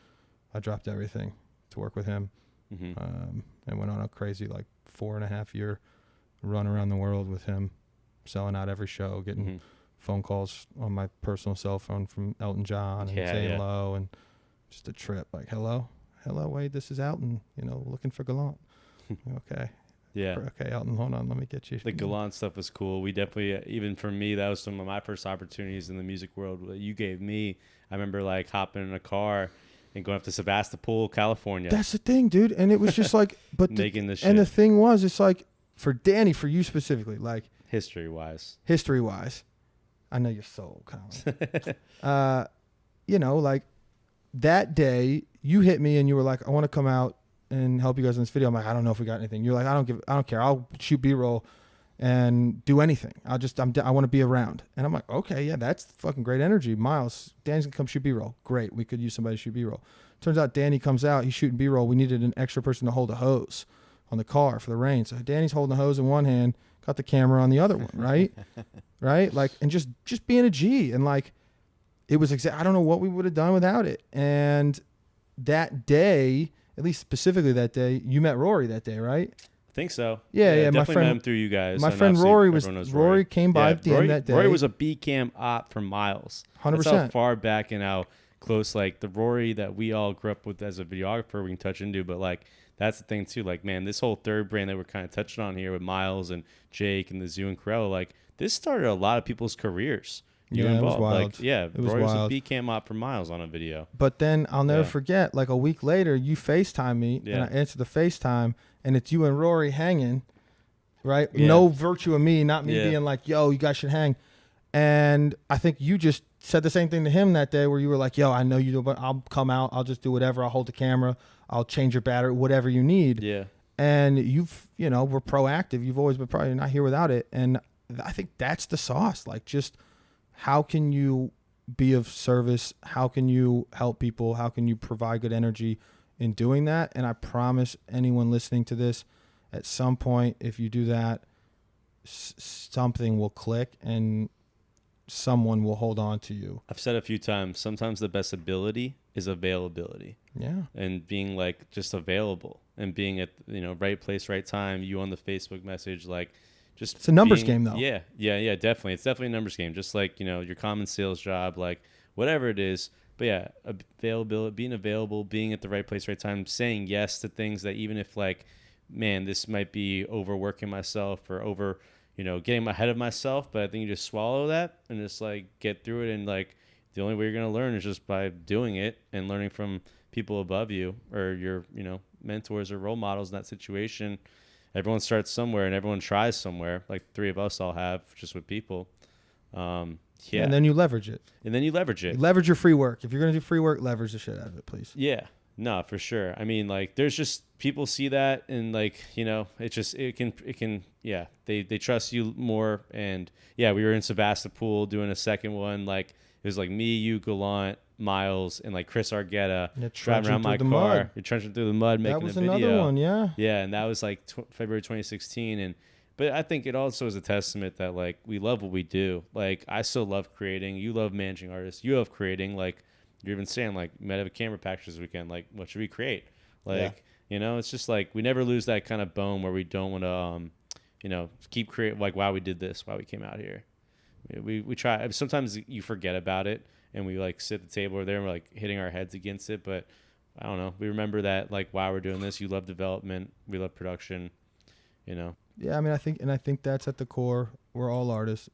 I dropped everything to work with him. And went on a crazy 4.5 year run around the world with him, selling out every show, getting phone calls on my personal cell phone from Elton John and saying hello, and just a trip. Like, hello, Wade, this is Elton, looking for Gallant. Okay. Yeah. Okay, Elton, hold on, let me get you. The Gallant stuff was cool. We definitely, even for me, that was some of my first opportunities in the music world that you gave me. I remember hopping in a car and going up to Sebastopol, California. That's the thing, dude. And it was just like, but making this shit. And the thing was, it's like, for Danny, for you specifically, history-wise, I know you're so common. That day you hit me and you were like, I want to come out and help you guys in this video. I'm like, I don't know if we got anything. You're like, I don't care. I'll shoot B-roll and do anything. I want to be around. And I'm like, okay, yeah, that's fucking great energy. Miles, Danny's gonna come shoot B-roll. Great. We could use somebody to shoot B-roll. Turns out Danny comes out, he's shooting B-roll. We needed an extra person to hold a hose on the car for the rain. So Danny's holding the hose in one hand, got the camera on the other one, right? Right? Like, and just being a G. And like, it was I don't know what we would have done without it. And that day, at least specifically that day, you met Rory that day, right? I think so. Yeah. Definitely My friend met him through you guys. My and friend obviously Rory everyone knows Rory came by at the end that day. Rory was a B cam op for miles. 100%. That's how far back and how close, like the Rory that we all grew up with as a videographer, we can touch into. But like, that's the thing too. Like, man, this whole third brand that we're kind of touching on here with Miles and Jake and the Zoo and Corella, like this started a lot of people's careers. You Yeah, involved. it was wild. Like, yeah, It was Rory was a wild. B cam op for Miles on a video. But then I'll never Yeah. forget, like a week later, you FaceTime me, Yeah. and I answer the FaceTime, and it's you and Rory hanging, right? Yeah. No virtue of me, not me Yeah. being like, yo, you guys should hang. And I think you just said the same thing to him that day where you were like, yo, I know you do, but I'll come out. I'll just do whatever. I'll hold the camera. I'll change your battery, whatever you need. Yeah. And we're proactive. You've always been probably not here without it. And I think that's the sauce. Like, just how can you be of service? How can you help people? How can you provide good energy in doing that? And I promise anyone listening to this, at some point, if you do that, something will click and someone will hold on to you. I've said a few times, sometimes the best ability is availability. Yeah. And being like just available and being at, right place, right time, you on the Facebook message, like just It's a numbers game, though. Yeah, definitely. It's definitely a numbers game. Just like, your common sales job, like whatever it is. But yeah, availability, being available, being at the right place, right time, saying yes to things that even if like, man, this might be overworking myself or over, getting ahead of myself, but I think you just swallow that and just like get through it. And like, the only way you're going to learn is just by doing it and learning from people above you or your, mentors or role models in that situation. Everyone starts somewhere and everyone tries somewhere, like three of us all have, just with people. Yeah. And then you leverage it. You leverage it. You leverage your free work. If you're going to do free work, leverage the shit out of it, please. Yeah. No, for sure. I mean, like, there's just people see that and like, it can, yeah, they trust you more. And yeah, we were in Sebastopol doing a second one. Like, it was like me, you, Gallant, Miles, and like Chris Argetta driving around my car. Mud. You're trudging through the mud, making That was a video. another one, yeah. Yeah, and that was like February 2016. But I think it also is a testament that like we love what we do. Like, I still love creating. You love managing artists. You love creating. Like, you're even saying like, we might have a camera package this weekend. Like, what should we create? Like, it's just like we never lose that kind of bone where we don't want to, keep creating. Like, why we did this, why we came out here. We try. Sometimes you forget about it, and we like sit at the table over there and we're like hitting our heads against it. But I don't know. We remember that like, while we're doing this, you love development, we love production. Yeah, I mean, I think that's at the core. We're all artists.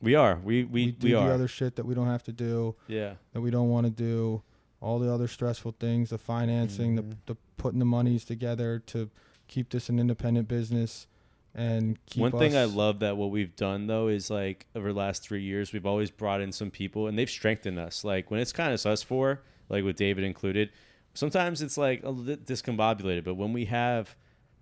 We are. We do are. the other shit that we don't have to do. Yeah. That we don't want to do. All the other stressful things, the financing, the putting the monies together to keep this an independent business and keep One thing I love that what we've done though is like over the last 3 years, we've always brought in some people and they've strengthened us. Like when it's kind of us four, like with David included, sometimes it's like a little discombobulated, but when we have,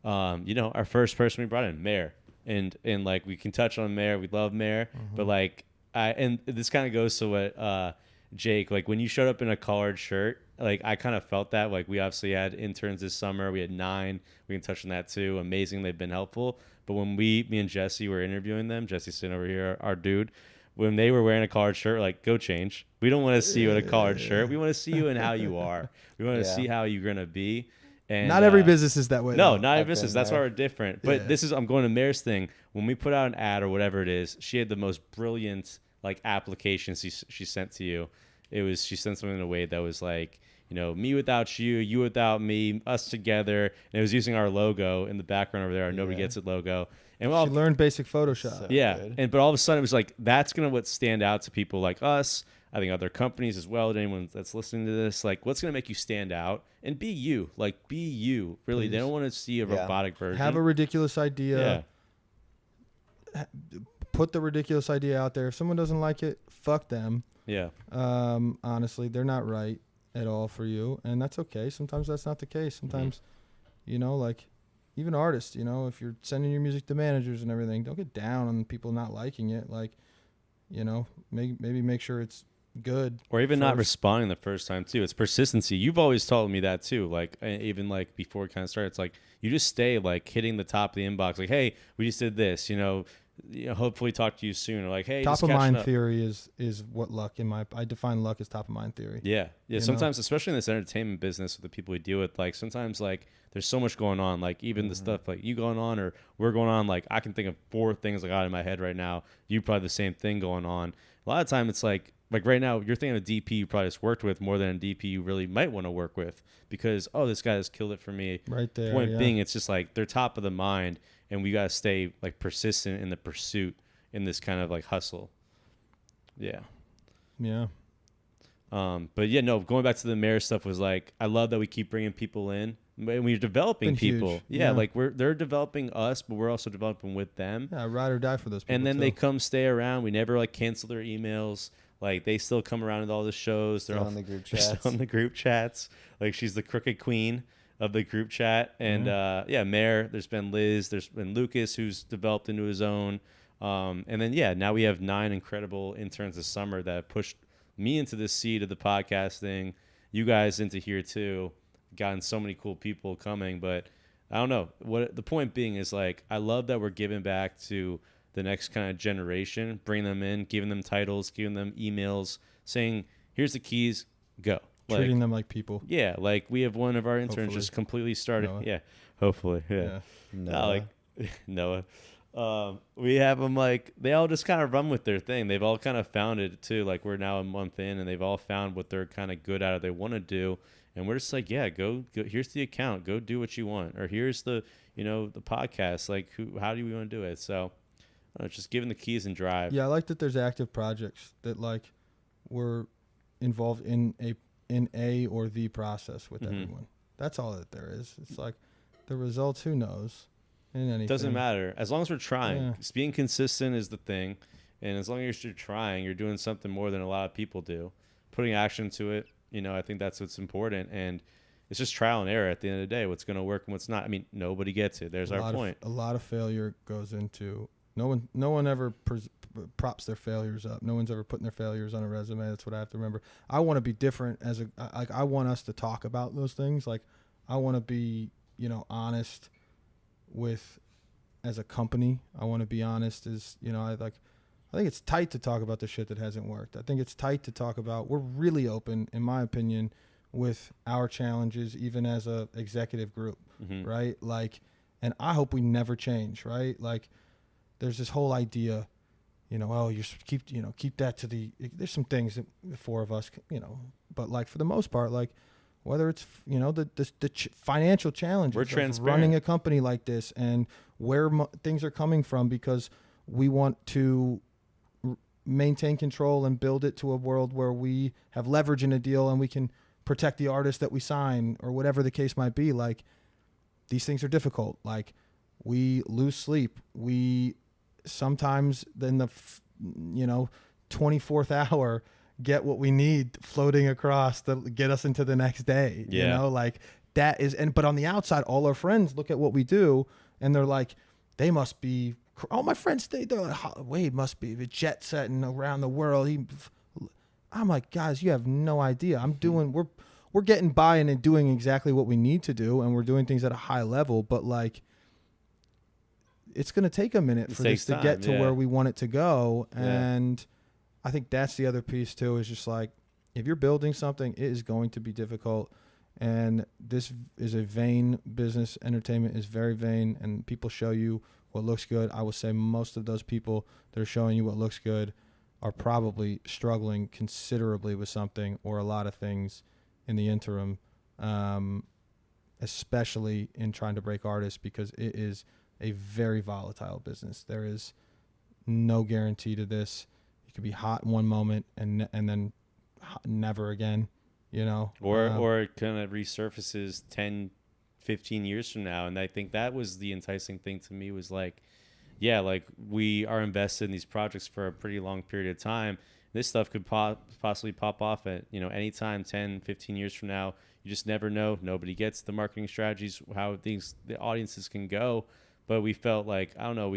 our first person we brought in, Mayor, and like we can touch on Mayor, we love Mayor, but like and this kind of goes to what Jake, like when you showed up in a collared shirt, like I kind of felt that. Like we obviously had interns this summer, we had 9, we can touch on that too. Amazing, they've been helpful. But when me and Jesse were interviewing them, Jesse sitting over here, our dude, when they were wearing a collared shirt, like go change. We don't want to see you in a collared shirt. We want to see you in how you are. We want to see how you're gonna be. And not every business is that way. No, though. not every business. That's why we're different. But this is, I'm going to Mayor's thing. When we put out an ad or whatever it is, she had the most brilliant like applications she sent to you. She sent something in a way that was like, me without you, you without me, us together. And it was using our logo in the background over there, our Nobody Gets It logo. And she learned basic Photoshop. So good. But all of a sudden it was like, that's going to stand out to people like us. I think other companies as well, to anyone that's listening to this, like what's going to make you stand out and be you, like be you. Really, they don't want to see a robotic version. Have a ridiculous idea. Yeah. Put the ridiculous idea out there. If someone doesn't like it, fuck them. Yeah. Honestly, they're not right at all for you, and that's okay. Sometimes that's not the case. Sometimes, like even artists, if you're sending your music to managers and everything, don't get down on people not liking it. Like, maybe make sure it's good. Or even not first. responding the first time too. It's persistency. You've always told me that too. Like even like before it kind of started, it's like you just stay like hitting the top of the inbox. Like, hey, we just did this. Hopefully talk to you soon. Or like, hey, Top just of catching mind up. theory is what luck I define luck as top of mind theory. Yeah. You Sometimes, especially in this entertainment business with the people we deal with, like sometimes like there's so much going on. Like even the stuff like you going on or we're going on. Like I can think of 4 things I got in my head right now. You probably the same thing going on. A lot of time it's like right now you're thinking of a DP you probably just worked with more than a DP you really might want to work with because this guy has killed it for me. Right there. Point being, it's just like they're top of the mind, and we gotta stay like persistent in the pursuit in this kind of like hustle. Yeah. Yeah. But yeah, no, going back to the mayor stuff was like, I love that we keep bringing people in and we're developing Been people. huge. Yeah, Yeah. like they're developing us, but we're also developing with them. Yeah, ride or die for those people. And then too. they come stay around. We never like cancel their emails. Like they still come around to all the shows. They're Still all on the group they're still chats. on the group chats. Like she's the crooked queen of the group chat. And Mayor, there's been Liz, there's been Lucas who's developed into his own. And then now we have 9 incredible interns this summer that have pushed me into this seat of the podcasting, you guys into here too. Gotten so many cool people coming, but I don't know. What the point being is like I love that we're giving back to the next kind of generation, bringing them in, giving them titles, giving them emails, saying, "Here's the keys, go." treating them like people. Yeah, like we have one of our interns Hopefully. just completely started. Noah. Yeah, hopefully. Yeah. Noah. Noah. We have them like they all just kind of run with their thing. They've all kind of found it too. Like we're now a month in, and they've all found what they're kind of good at or they want to do. And we're just like, yeah, go. Here's the account. Go do what you want. Or here's the the podcast. Like how do we want to do it? So just giving the keys and drive. Yeah, I like that there's active projects that like we're involved in a or the process with everyone. That's all that there is. It's like the results, who knows? In anything. Doesn't matter. As long as we're trying. Yeah. Being consistent is the thing. And as long as you're trying, you're doing something more than a lot of people do. Putting action to it, I think that's what's important. And it's just trial and error at the end of the day. What's going to work and what's not. I mean, nobody gets it. There's our point. A lot of failure goes into no one ever props their failures up. No one's ever putting their failures on a resume. That's what I have to remember. I want to be different I want us to talk about those things. Like I want to be, honest with as a company. I want to be honest as, I think it's tight to talk about the shit that hasn't worked. I think it's tight to talk about, we're really open, in my opinion, with our challenges, even as a executive group, right? Like, and I hope we never change, right? Like there's this whole idea, you keep that to there's some things that the 4 of us, but like for the most part, like whether it's, the financial challenges We're of transparent. running a company like this and where things are coming from, because we want to maintain control and build it to a world where we have leverage in a deal and we can protect the artist that we sign or whatever the case might be. Like these things are difficult. Like we lose sleep. We sometimes in the 24th hour get what we need floating across to get us into the next day. Like that is, but on the outside, all our friends look at what we do and they're like, they must be, all my friends, Wade must be jet setting around the world. I'm like, guys, you have no idea. We're getting by and doing exactly what we need to do. And we're doing things at a high level, but like, it's going to take a minute for this to get to where we want it to go. And I think that's the other piece too, is just like, if you're building something, it is going to be difficult. And this is a vain business. Entertainment is very vain, and people show you what looks good. I will say most of those people that are showing you what looks good are probably struggling considerably with something or a lot of things in the interim, especially in trying to break artists, because it is a very volatile business. There is no guarantee to this. You could be hot one moment and then never again, Or it kind of resurfaces 10, 15 years from now. And I think that was the enticing thing to me, was like, yeah, like we are invested in these projects for a pretty long period of time. This stuff could possibly pop off at, anytime 10, 15 years from now. You just never know. Nobody gets the marketing strategies, how the audiences can go. But we felt like, I don't know,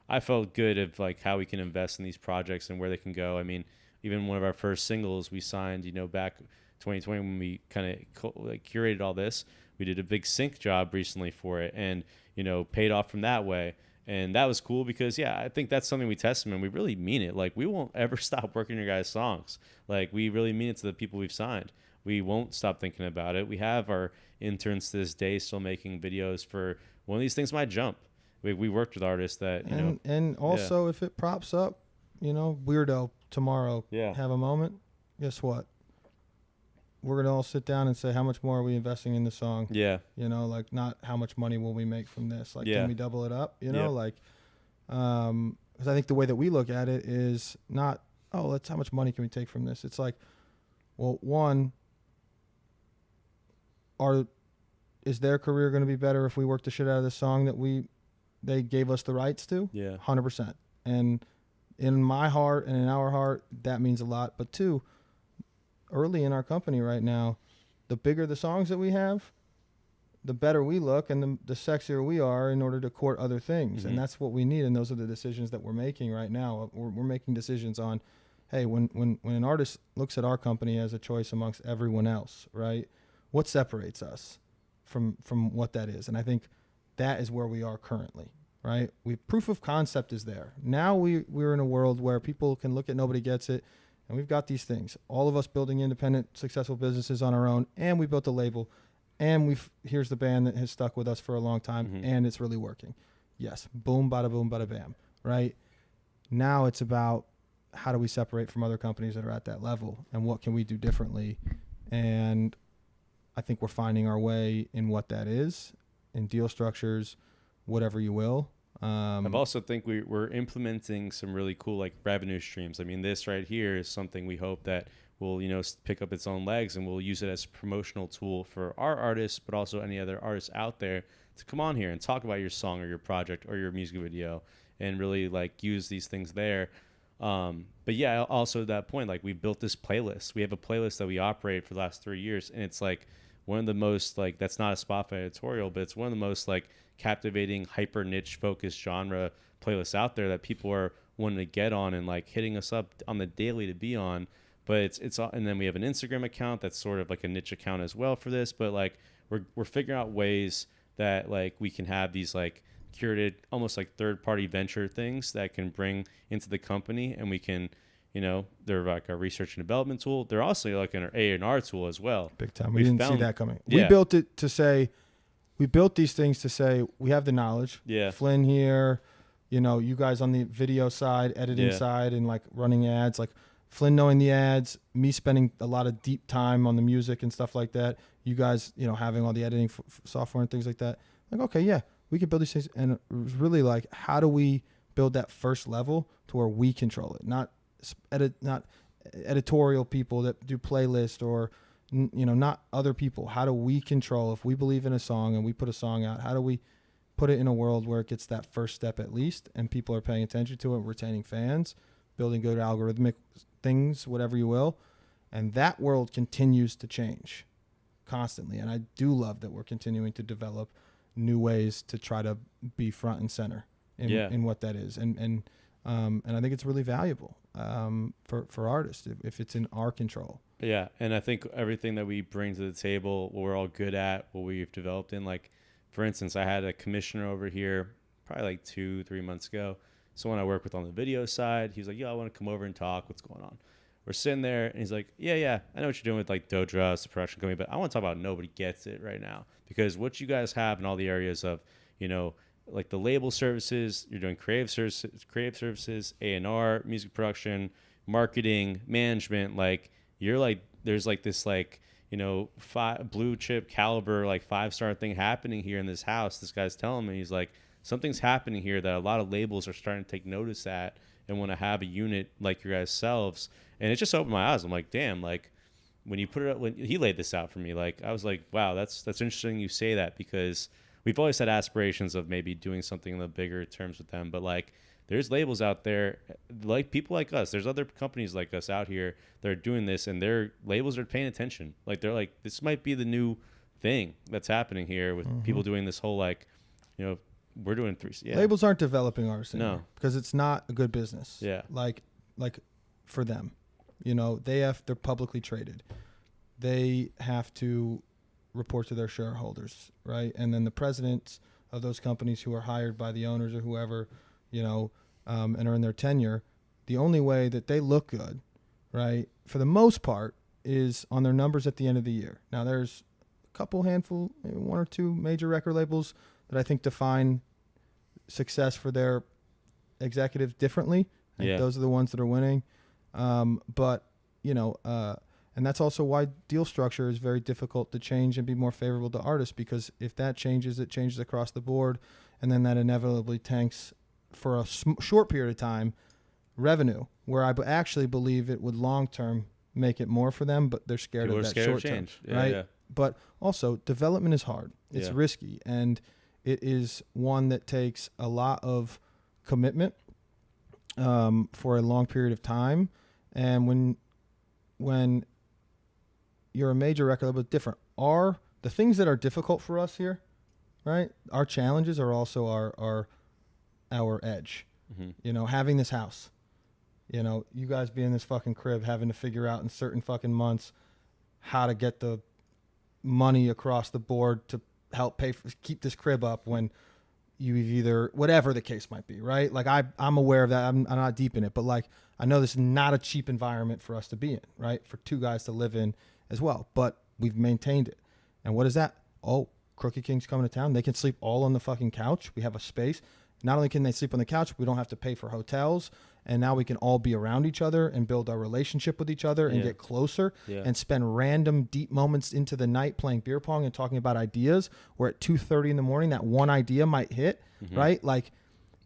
I felt good of like how we can invest in these projects and where they can go. I mean, even one of our first singles we signed, back 2020 when we kind of curated all this. We did a big sync job recently for it, and paid off from that way. And that was cool because, I think that's something we test, and we really mean it. Like, we won't ever stop working your guys' songs. Like, we really mean it to the people we've signed. We won't stop thinking about it. We have our interns to this day still making videos for one of these things might jump. We worked with artists that, And also, if it props up, Weirdo tomorrow, have a moment, guess what? We're going to all sit down and say, how much more are we investing in the song? Yeah. Like, not how much money will we make from this? Like, Yeah. can we double it up? Because I think the way that we look at it is not, let's how much money can we take from this? It's like, well, one, is their career going to be better if we work the shit out of the song that they gave us the rights to? Yeah. 100%. And in my heart and in our heart, that means a lot. But two, early in our company right now, the bigger the songs that we have, the better we look and the sexier we are in order to court other things. Mm-hmm. And that's what we need. And those are the decisions that we're making right now. We're making decisions on, hey, when an artist looks at our company as a choice amongst everyone else, right? What separates us from what that is? And I think that is where we are currently, right? Proof of concept is there. Now we're in a world where people can look at Nobody Gets It, and we've got these things. All of us building independent, successful businesses on our own, and we built a label, and here's the band that has stuck with us for a long time, mm-hmm. and it's really working. Yes, boom, bada bam, right? Now it's about how do we separate from other companies that are at that level, and what can we do differently? And I think we're finding our way in what that is, in deal structures, whatever you will. I also think we're implementing some really cool like revenue streams. I mean, this right here is something we hope that will pick up its own legs, and we'll use it as a promotional tool for our artists, but also any other artists out there to come on here and talk about your song or your project or your music video, and really like use these things there. But yeah, also at that point, like we built this playlist. We have a playlist that we operate for the last 3 years, and it's like one of the most like, that's not a Spotify editorial, but it's one of the most like captivating, hyper niche focused genre playlists out there that people are wanting to get on and like hitting us up on the daily to be on. But it's and then we have an Instagram account that's sort of like a niche account as well for this. But like we're figuring out ways that like we can have these like curated, almost like third party venture things that can bring into the company, and we can, they're like a research and development tool. They're also like an A&R tool as well. Big time. We didn't see that coming. Yeah. We built it to say, we built these things to say we have the knowledge. Yeah. Flynn here, you guys on the video side, editing side, and like running ads. Like Flynn knowing the ads, me spending a lot of deep time on the music and stuff like that. You guys, having all the editing software and things like that. Like, okay, yeah, we could build these things. And it was really like, how do we build that first level to where we control it? Not editorial people that do playlist or, not other people. How do we control, if we believe in a song and we put a song out, how do we put it in a world where it gets that first step at least, and people are paying attention to it, retaining fans, building good algorithmic things, whatever you will. And that world continues to change constantly. And I do love that we're continuing to develop new ways to try to be front and center in what that is. And I think it's really valuable for artists if it's in our control. Yeah, and I think everything that we bring to the table, what we're all good at, what we've developed in, like, for instance, I had a commissioner over here probably like 2-3 months ago, someone I work with on the video side. He's like, I want to come over and talk. What's going on? We're sitting there, and he's like, yeah, I know what you're doing with like Dodra, the production company, but I want to talk about Nobody Gets It right now, because what you guys have in all the areas of, like the label services, you're doing creative services, A&R, music production, marketing, management, like you're like, there's like this like, blue chip caliber, like 5-star thing happening here in this house. This guy's telling me, he's like, something's happening here that a lot of labels are starting to take notice at and want to have a unit like your guys' selves. And it just opened my eyes. I'm like, damn, like when you put it, when he laid this out for me, like I was like, wow, that's interesting you say that, because we've always had aspirations of maybe doing something in the bigger terms with them. But like, there's labels out there, like people like us. There's other companies like us out here that are doing this, and their labels are paying attention. Like they're like, this might be the new thing that's happening here with people doing this whole like, we're doing 3. Yeah. Labels aren't developing artists No, because it's not a good business. Yeah. Like for them. They're publicly traded. They have to report to their shareholders, right? And then the presidents of those companies who are hired by the owners or whoever, and are in their tenure, the only way that they look good, right, for the most part, is on their numbers at the end of the year. Now, there's a couple handful, maybe one or two major record labels that I think define success for their executives differently. I think those are the ones that are winning. And that's also why deal structure is very difficult to change and be more favorable to artists, because if that changes, it changes across the board, and then that inevitably tanks for a short period of time revenue, where I actually believe it would long-term make it more for them, but they're scared of that short-term, right? Yeah. But also, development is hard. It's risky, and it is one that takes a lot of commitment for a long period of time. And when you're a major record label, different. The things that are difficult for us here, right? Our challenges are also our edge. Mm-hmm. Having this house. You guys be in this fucking crib, having to figure out in certain fucking months how to get the money across the board to help keep this crib up when you either, whatever the case might be, right? Like I'm aware of that. I'm not deep in it, but like I know this is not a cheap environment for us to be in, right? For two guys to live in as well, but we've maintained it. And what is that? Oh, Krooked Kings coming to town. They can sleep all on the fucking couch. We have a space. Not only can they sleep on the couch, we don't have to pay for hotels. And now we can all be around each other and build our relationship with each other and get closer and spend random deep moments into the night playing beer pong and talking about ideas, where at 2:30 in the morning, that one idea might hit, right? Like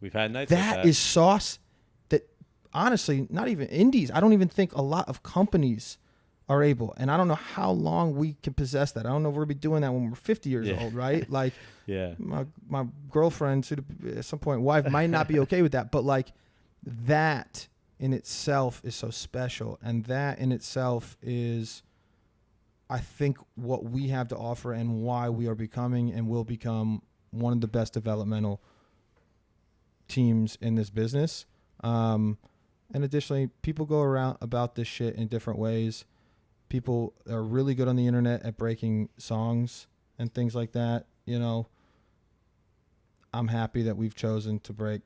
we've had nights like that. That is sauce that honestly, not even indies. I don't even think a lot of companies are able, and I don't know how long we can possess that. I don't know if we'll be doing that when we're 50 years old, right? Like my girlfriend, at some point, wife might not be okay with that, but like, that in itself is so special, and that in itself is, I think, what we have to offer and why we are becoming and will become one of the best developmental teams in this business. And additionally, people go around about this shit in different ways. People are really good on the internet at breaking songs and things like that. I'm happy that we've chosen to break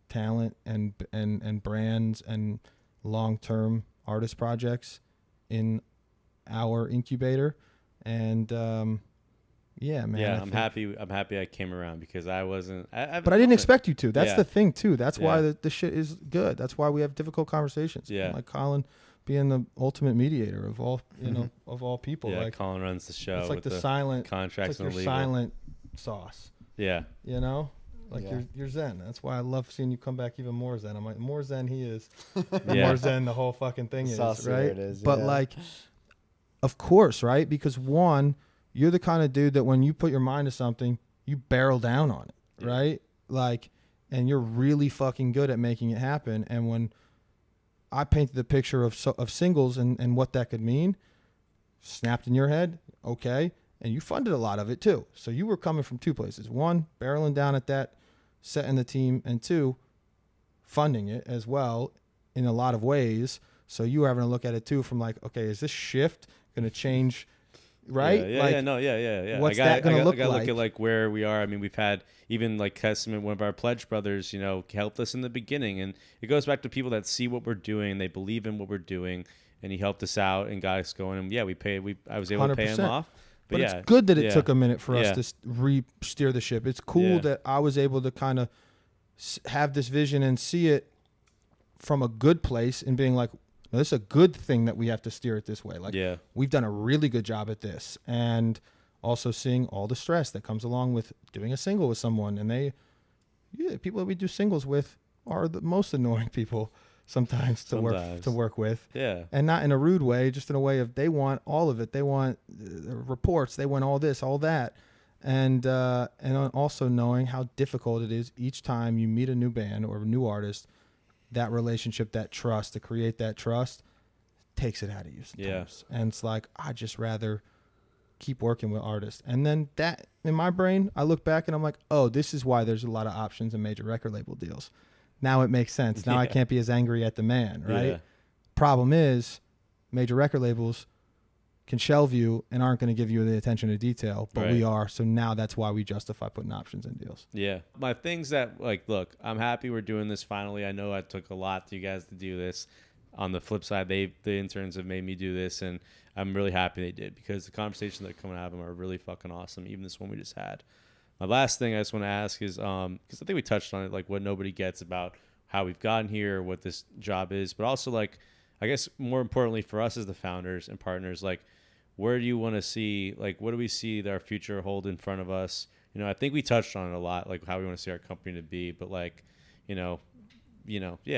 talent and brands and long-term artist projects in our incubator. And man. Yeah, I'm happy I came around, because I wasn't. But I didn't expect you to. That's the thing too. That's why the shit is good. That's why we have difficult conversations. Yeah, like Collin being the ultimate mediator of all, of all people. Yeah, like Collin runs the show. It's like the silent contracts, and legal silent sauce. Yeah, Like you're zen. That's why I love seeing you come back even more zen. I'm like, more zen he is, the more zen the whole fucking thing is, right? It is, but like, of course, right? Because one, you're the kind of dude that when you put your mind to something, you barrel down on it, right? Like, and you're really fucking good at making it happen. And when I painted the picture of singles and what that could mean, snapped in your head, okay. And you funded a lot of it too. So you were coming from two places. One, barreling down at that, setting the team, and two, funding it as well in a lot of ways. So you were having to look at it too from like, okay, is this shift going to change, right? What's that going to look like? I got to look at like where we are. I mean, we've had even like Testament, one of our pledge brothers, helped us in the beginning. And it goes back to people that see what we're doing. They believe in what we're doing. And he helped us out and got us going. And I was able to pay him off. But it's good that it took a minute for us to re-steer the ship. It's cool that I was able to kind of have this vision and see it from a good place and being like, no, this is a good thing that we have to steer it this way. Like, we've done a really good job at this. And also seeing all the stress that comes along with doing a single with someone. And people that we do singles with are the most annoying people sometimes to work with. Yeah. And not in a rude way, just in a way of they want all of it. They want reports. They want all this, all that. And also knowing how difficult it is each time you meet a new band or a new artist, that relationship, that trust, to create that trust takes it out of you sometimes. And it's like, I'd just rather keep working with artists. And then that, in my brain, I look back and I'm like, oh, this is why there's a lot of options in major record label deals. Now it makes sense. Now I can't be as angry at the man, right? problem is major record labels can shelve you and aren't going to give you the attention to detail, but we are. So now that's why we justify putting options in deals. Yeah. My things that, like, look, I'm happy we're doing this finally. I know it took a lot to you guys to do this. On the flip side, the interns have made me do this, and I'm really happy they did, because the conversations that are coming out of them are really fucking awesome, even this one we just had. My last thing I just want to ask is, because I think we touched on it, like what nobody gets about how we've gotten here, what this job is, but also, like, I guess more importantly for us as the founders and partners, like, where do you want to see, like, what do we see our future hold in front of us? You know, I think we touched on it a lot, like how we want to see our company to be, but like, yeah,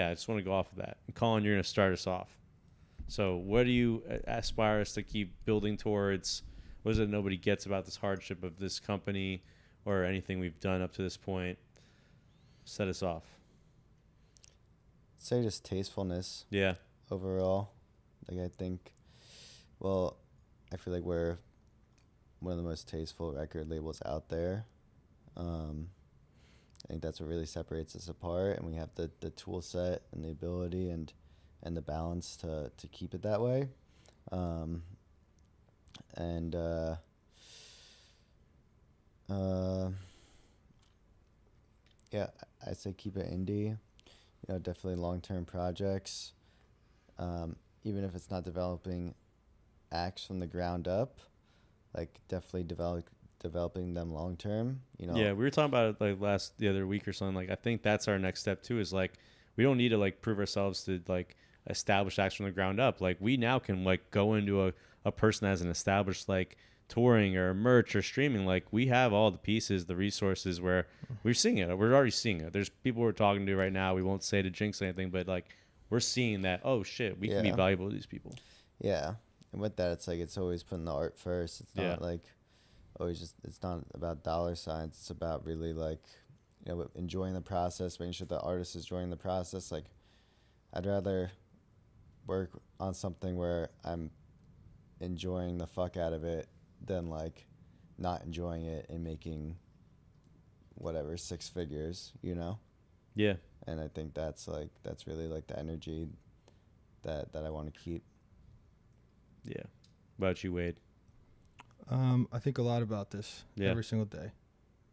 I just want to go off of that. And Collin, you're going to start us off. So what do you aspire us to keep building towards? What is it nobody gets about this hardship of this company or anything we've done up to this point? Set us off. Say just tastefulness. Yeah. Overall. Like, I think, well, I feel like we're one of the most tasteful record labels out there. I think that's what really separates us apart, and we have the tool set and the ability and the balance to keep it that way. Yeah, I say keep it indie. Definitely long-term projects. Even if it's not developing acts from the ground up, like definitely developing them long term. Yeah, we were talking about it like the other week or something. Like, I think that's our next step too, is like we don't need to like prove ourselves to like establish acts from the ground up. Like, we now can like go into a person that has an established like touring or merch or streaming. Like, we have all the pieces, the resources where we're seeing it. We're already seeing it. There's people we're talking to right now. We won't say to jinx anything, but like we're seeing that, oh shit, we can be valuable to these people. Yeah. And with that, it's like, it's always putting the art first. It's not like always just, it's not about dollar signs. It's about really like, enjoying the process, making sure the artist is enjoying the process. Like, I'd rather work on something where I'm enjoying the fuck out of it than like not enjoying it and making whatever 6 figures, Yeah. And I think that's really like the energy that I want to keep. Yeah. What about you, Wade? I think a lot about this every single day.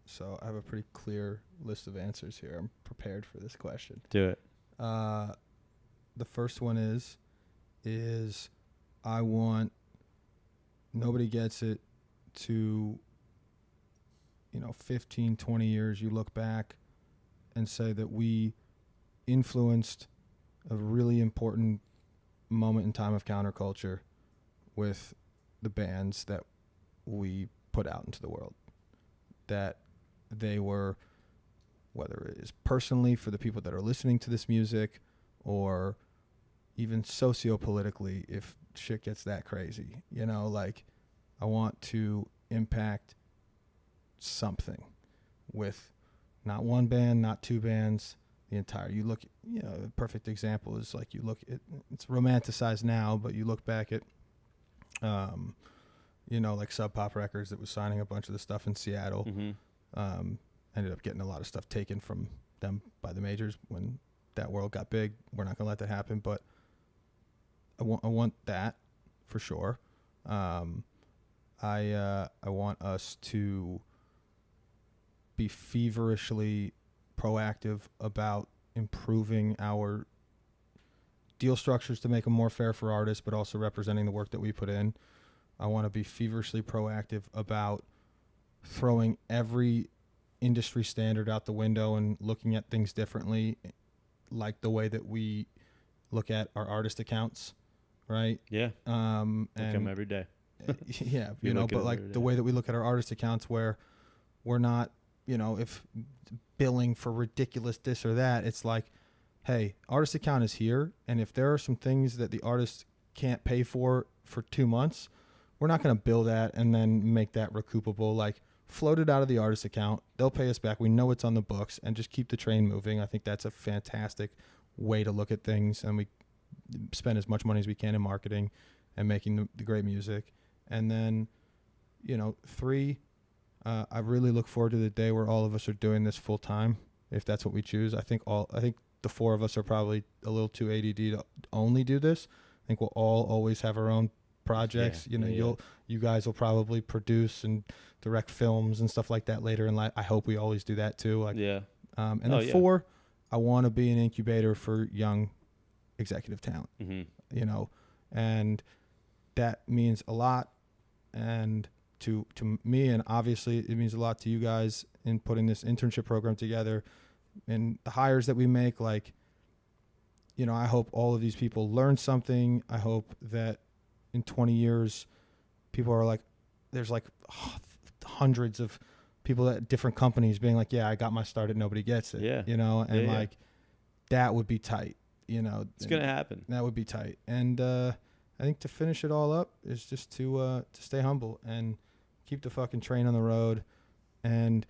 So I have a pretty clear list of answers here. I'm prepared for this question. Do it. The first one is I want, nobody gets it, to 15, 20 years, you look back and say that we influenced a really important moment in time of counterculture with the bands that we put out into the world. That they were, whether it is personally for the people that are listening to this music, or even socio-politically, if shit gets that crazy, like, I want to impact something with not one band, not 2 bands, the entire, a perfect example is like, you look at, it's romanticized now, but you look back at, like Sub Pop Records that was signing a bunch of the stuff in Seattle. Mm-hmm. Ended up getting a lot of stuff taken from them by the majors when that world got big. We're not going to let that happen, but I want that for sure. I want us to be feverishly proactive about improving our deal structures to make them more fair for artists, but also representing the work that we put in. I want to be feverishly proactive about throwing every industry standard out the window and looking at things differently, like the way that we look at our artist accounts, right? Yeah. And look them every day. Yeah, but like the way that we look at our artist accounts, where we're not, if billing for ridiculous this or that, it's like, hey, artist account is here, and if there are some things that the artist can't pay for 2 months, we're not going to bill that and then make that recoupable. Like, float it out of the artist account. They'll pay us back. We know it's on the books, and just keep the train moving. I think that's a fantastic way to look at things, and we spend as much money as we can in marketing and making the great music. And then, 3, I really look forward to the day where all of us are doing this full time, if that's what we choose. I think the 4 of us are probably a little too ADD to only do this. I think we'll all always have our own projects. You guys will probably produce and direct films and stuff like that later in life. I hope we always do that too. And then 4, I want to be an incubator for young executive talent. And that means a lot, and to me, and obviously it means a lot to you guys in putting this internship program together and the hires that we make. I hope all of these people learn something. I hope that in 20 years, people are there's hundreds of people at different companies being like, yeah, I got my start at Nobody Gets It. Yeah. That would be tight. It's going to happen. That would be tight. And I think to finish it all up is just to stay humble and keep the fucking train on the road and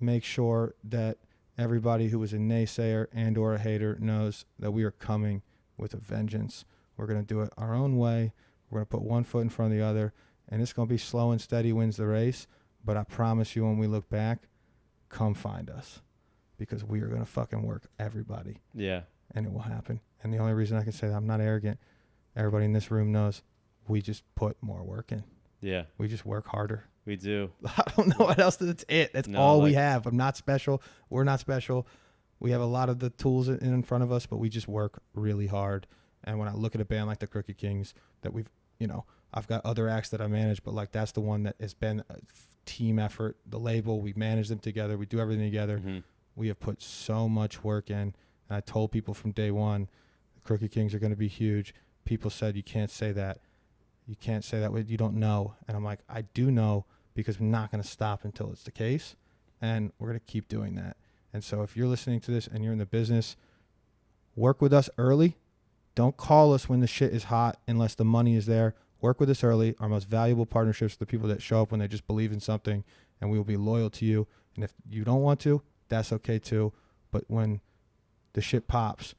make sure that everybody who was a naysayer and or a hater knows that we are coming with a vengeance. We're going to do it our own way. We're going to put one foot in front of the other, and it's going to be slow and steady wins the race. But I promise you, when we look back, come find us, because we are going to fucking work everybody. Yeah. And it will happen. And the only reason I can say that, I'm not arrogant. Everybody in this room knows we just put more work in. Yeah. We just work harder. We do. I don't know what else. That's it. That's all we have. I'm not special. We're not special. We have a lot of the tools in front of us, but we just work really hard. And when I look at a band like the Krooked Kings, that we've, I've got other acts that I manage, but that's the one that has been a team effort. The label, we manage them together. We do everything together. Mm-hmm. We have put so much work in. And I told people from day one, the Krooked Kings are going to be huge. People said, you can't say that. You can't say that. You don't know. And I'm like, I do know, because we're not going to stop until it's the case. And we're going to keep doing that. And so if you're listening to this and you're in the business, work with us early. Don't call us when the shit is hot unless the money is there. Work with us early. Our most valuable partnerships are the people that show up when they just believe in something, and we will be loyal to you. And if you don't want to, that's okay too. But when the shit pops,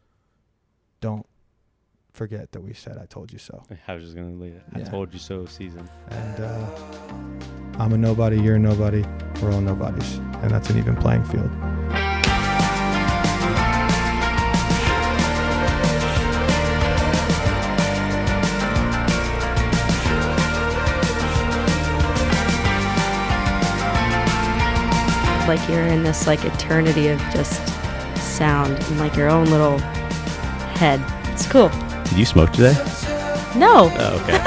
don't forget that we said I told you so. I was just going to leave it. I told you so season. And I'm a nobody, you're a nobody, we're all nobodies. And that's an even playing field. Like you're in this eternity of just sound in your own little head. It's cool. Did you smoke today? No. Oh, okay.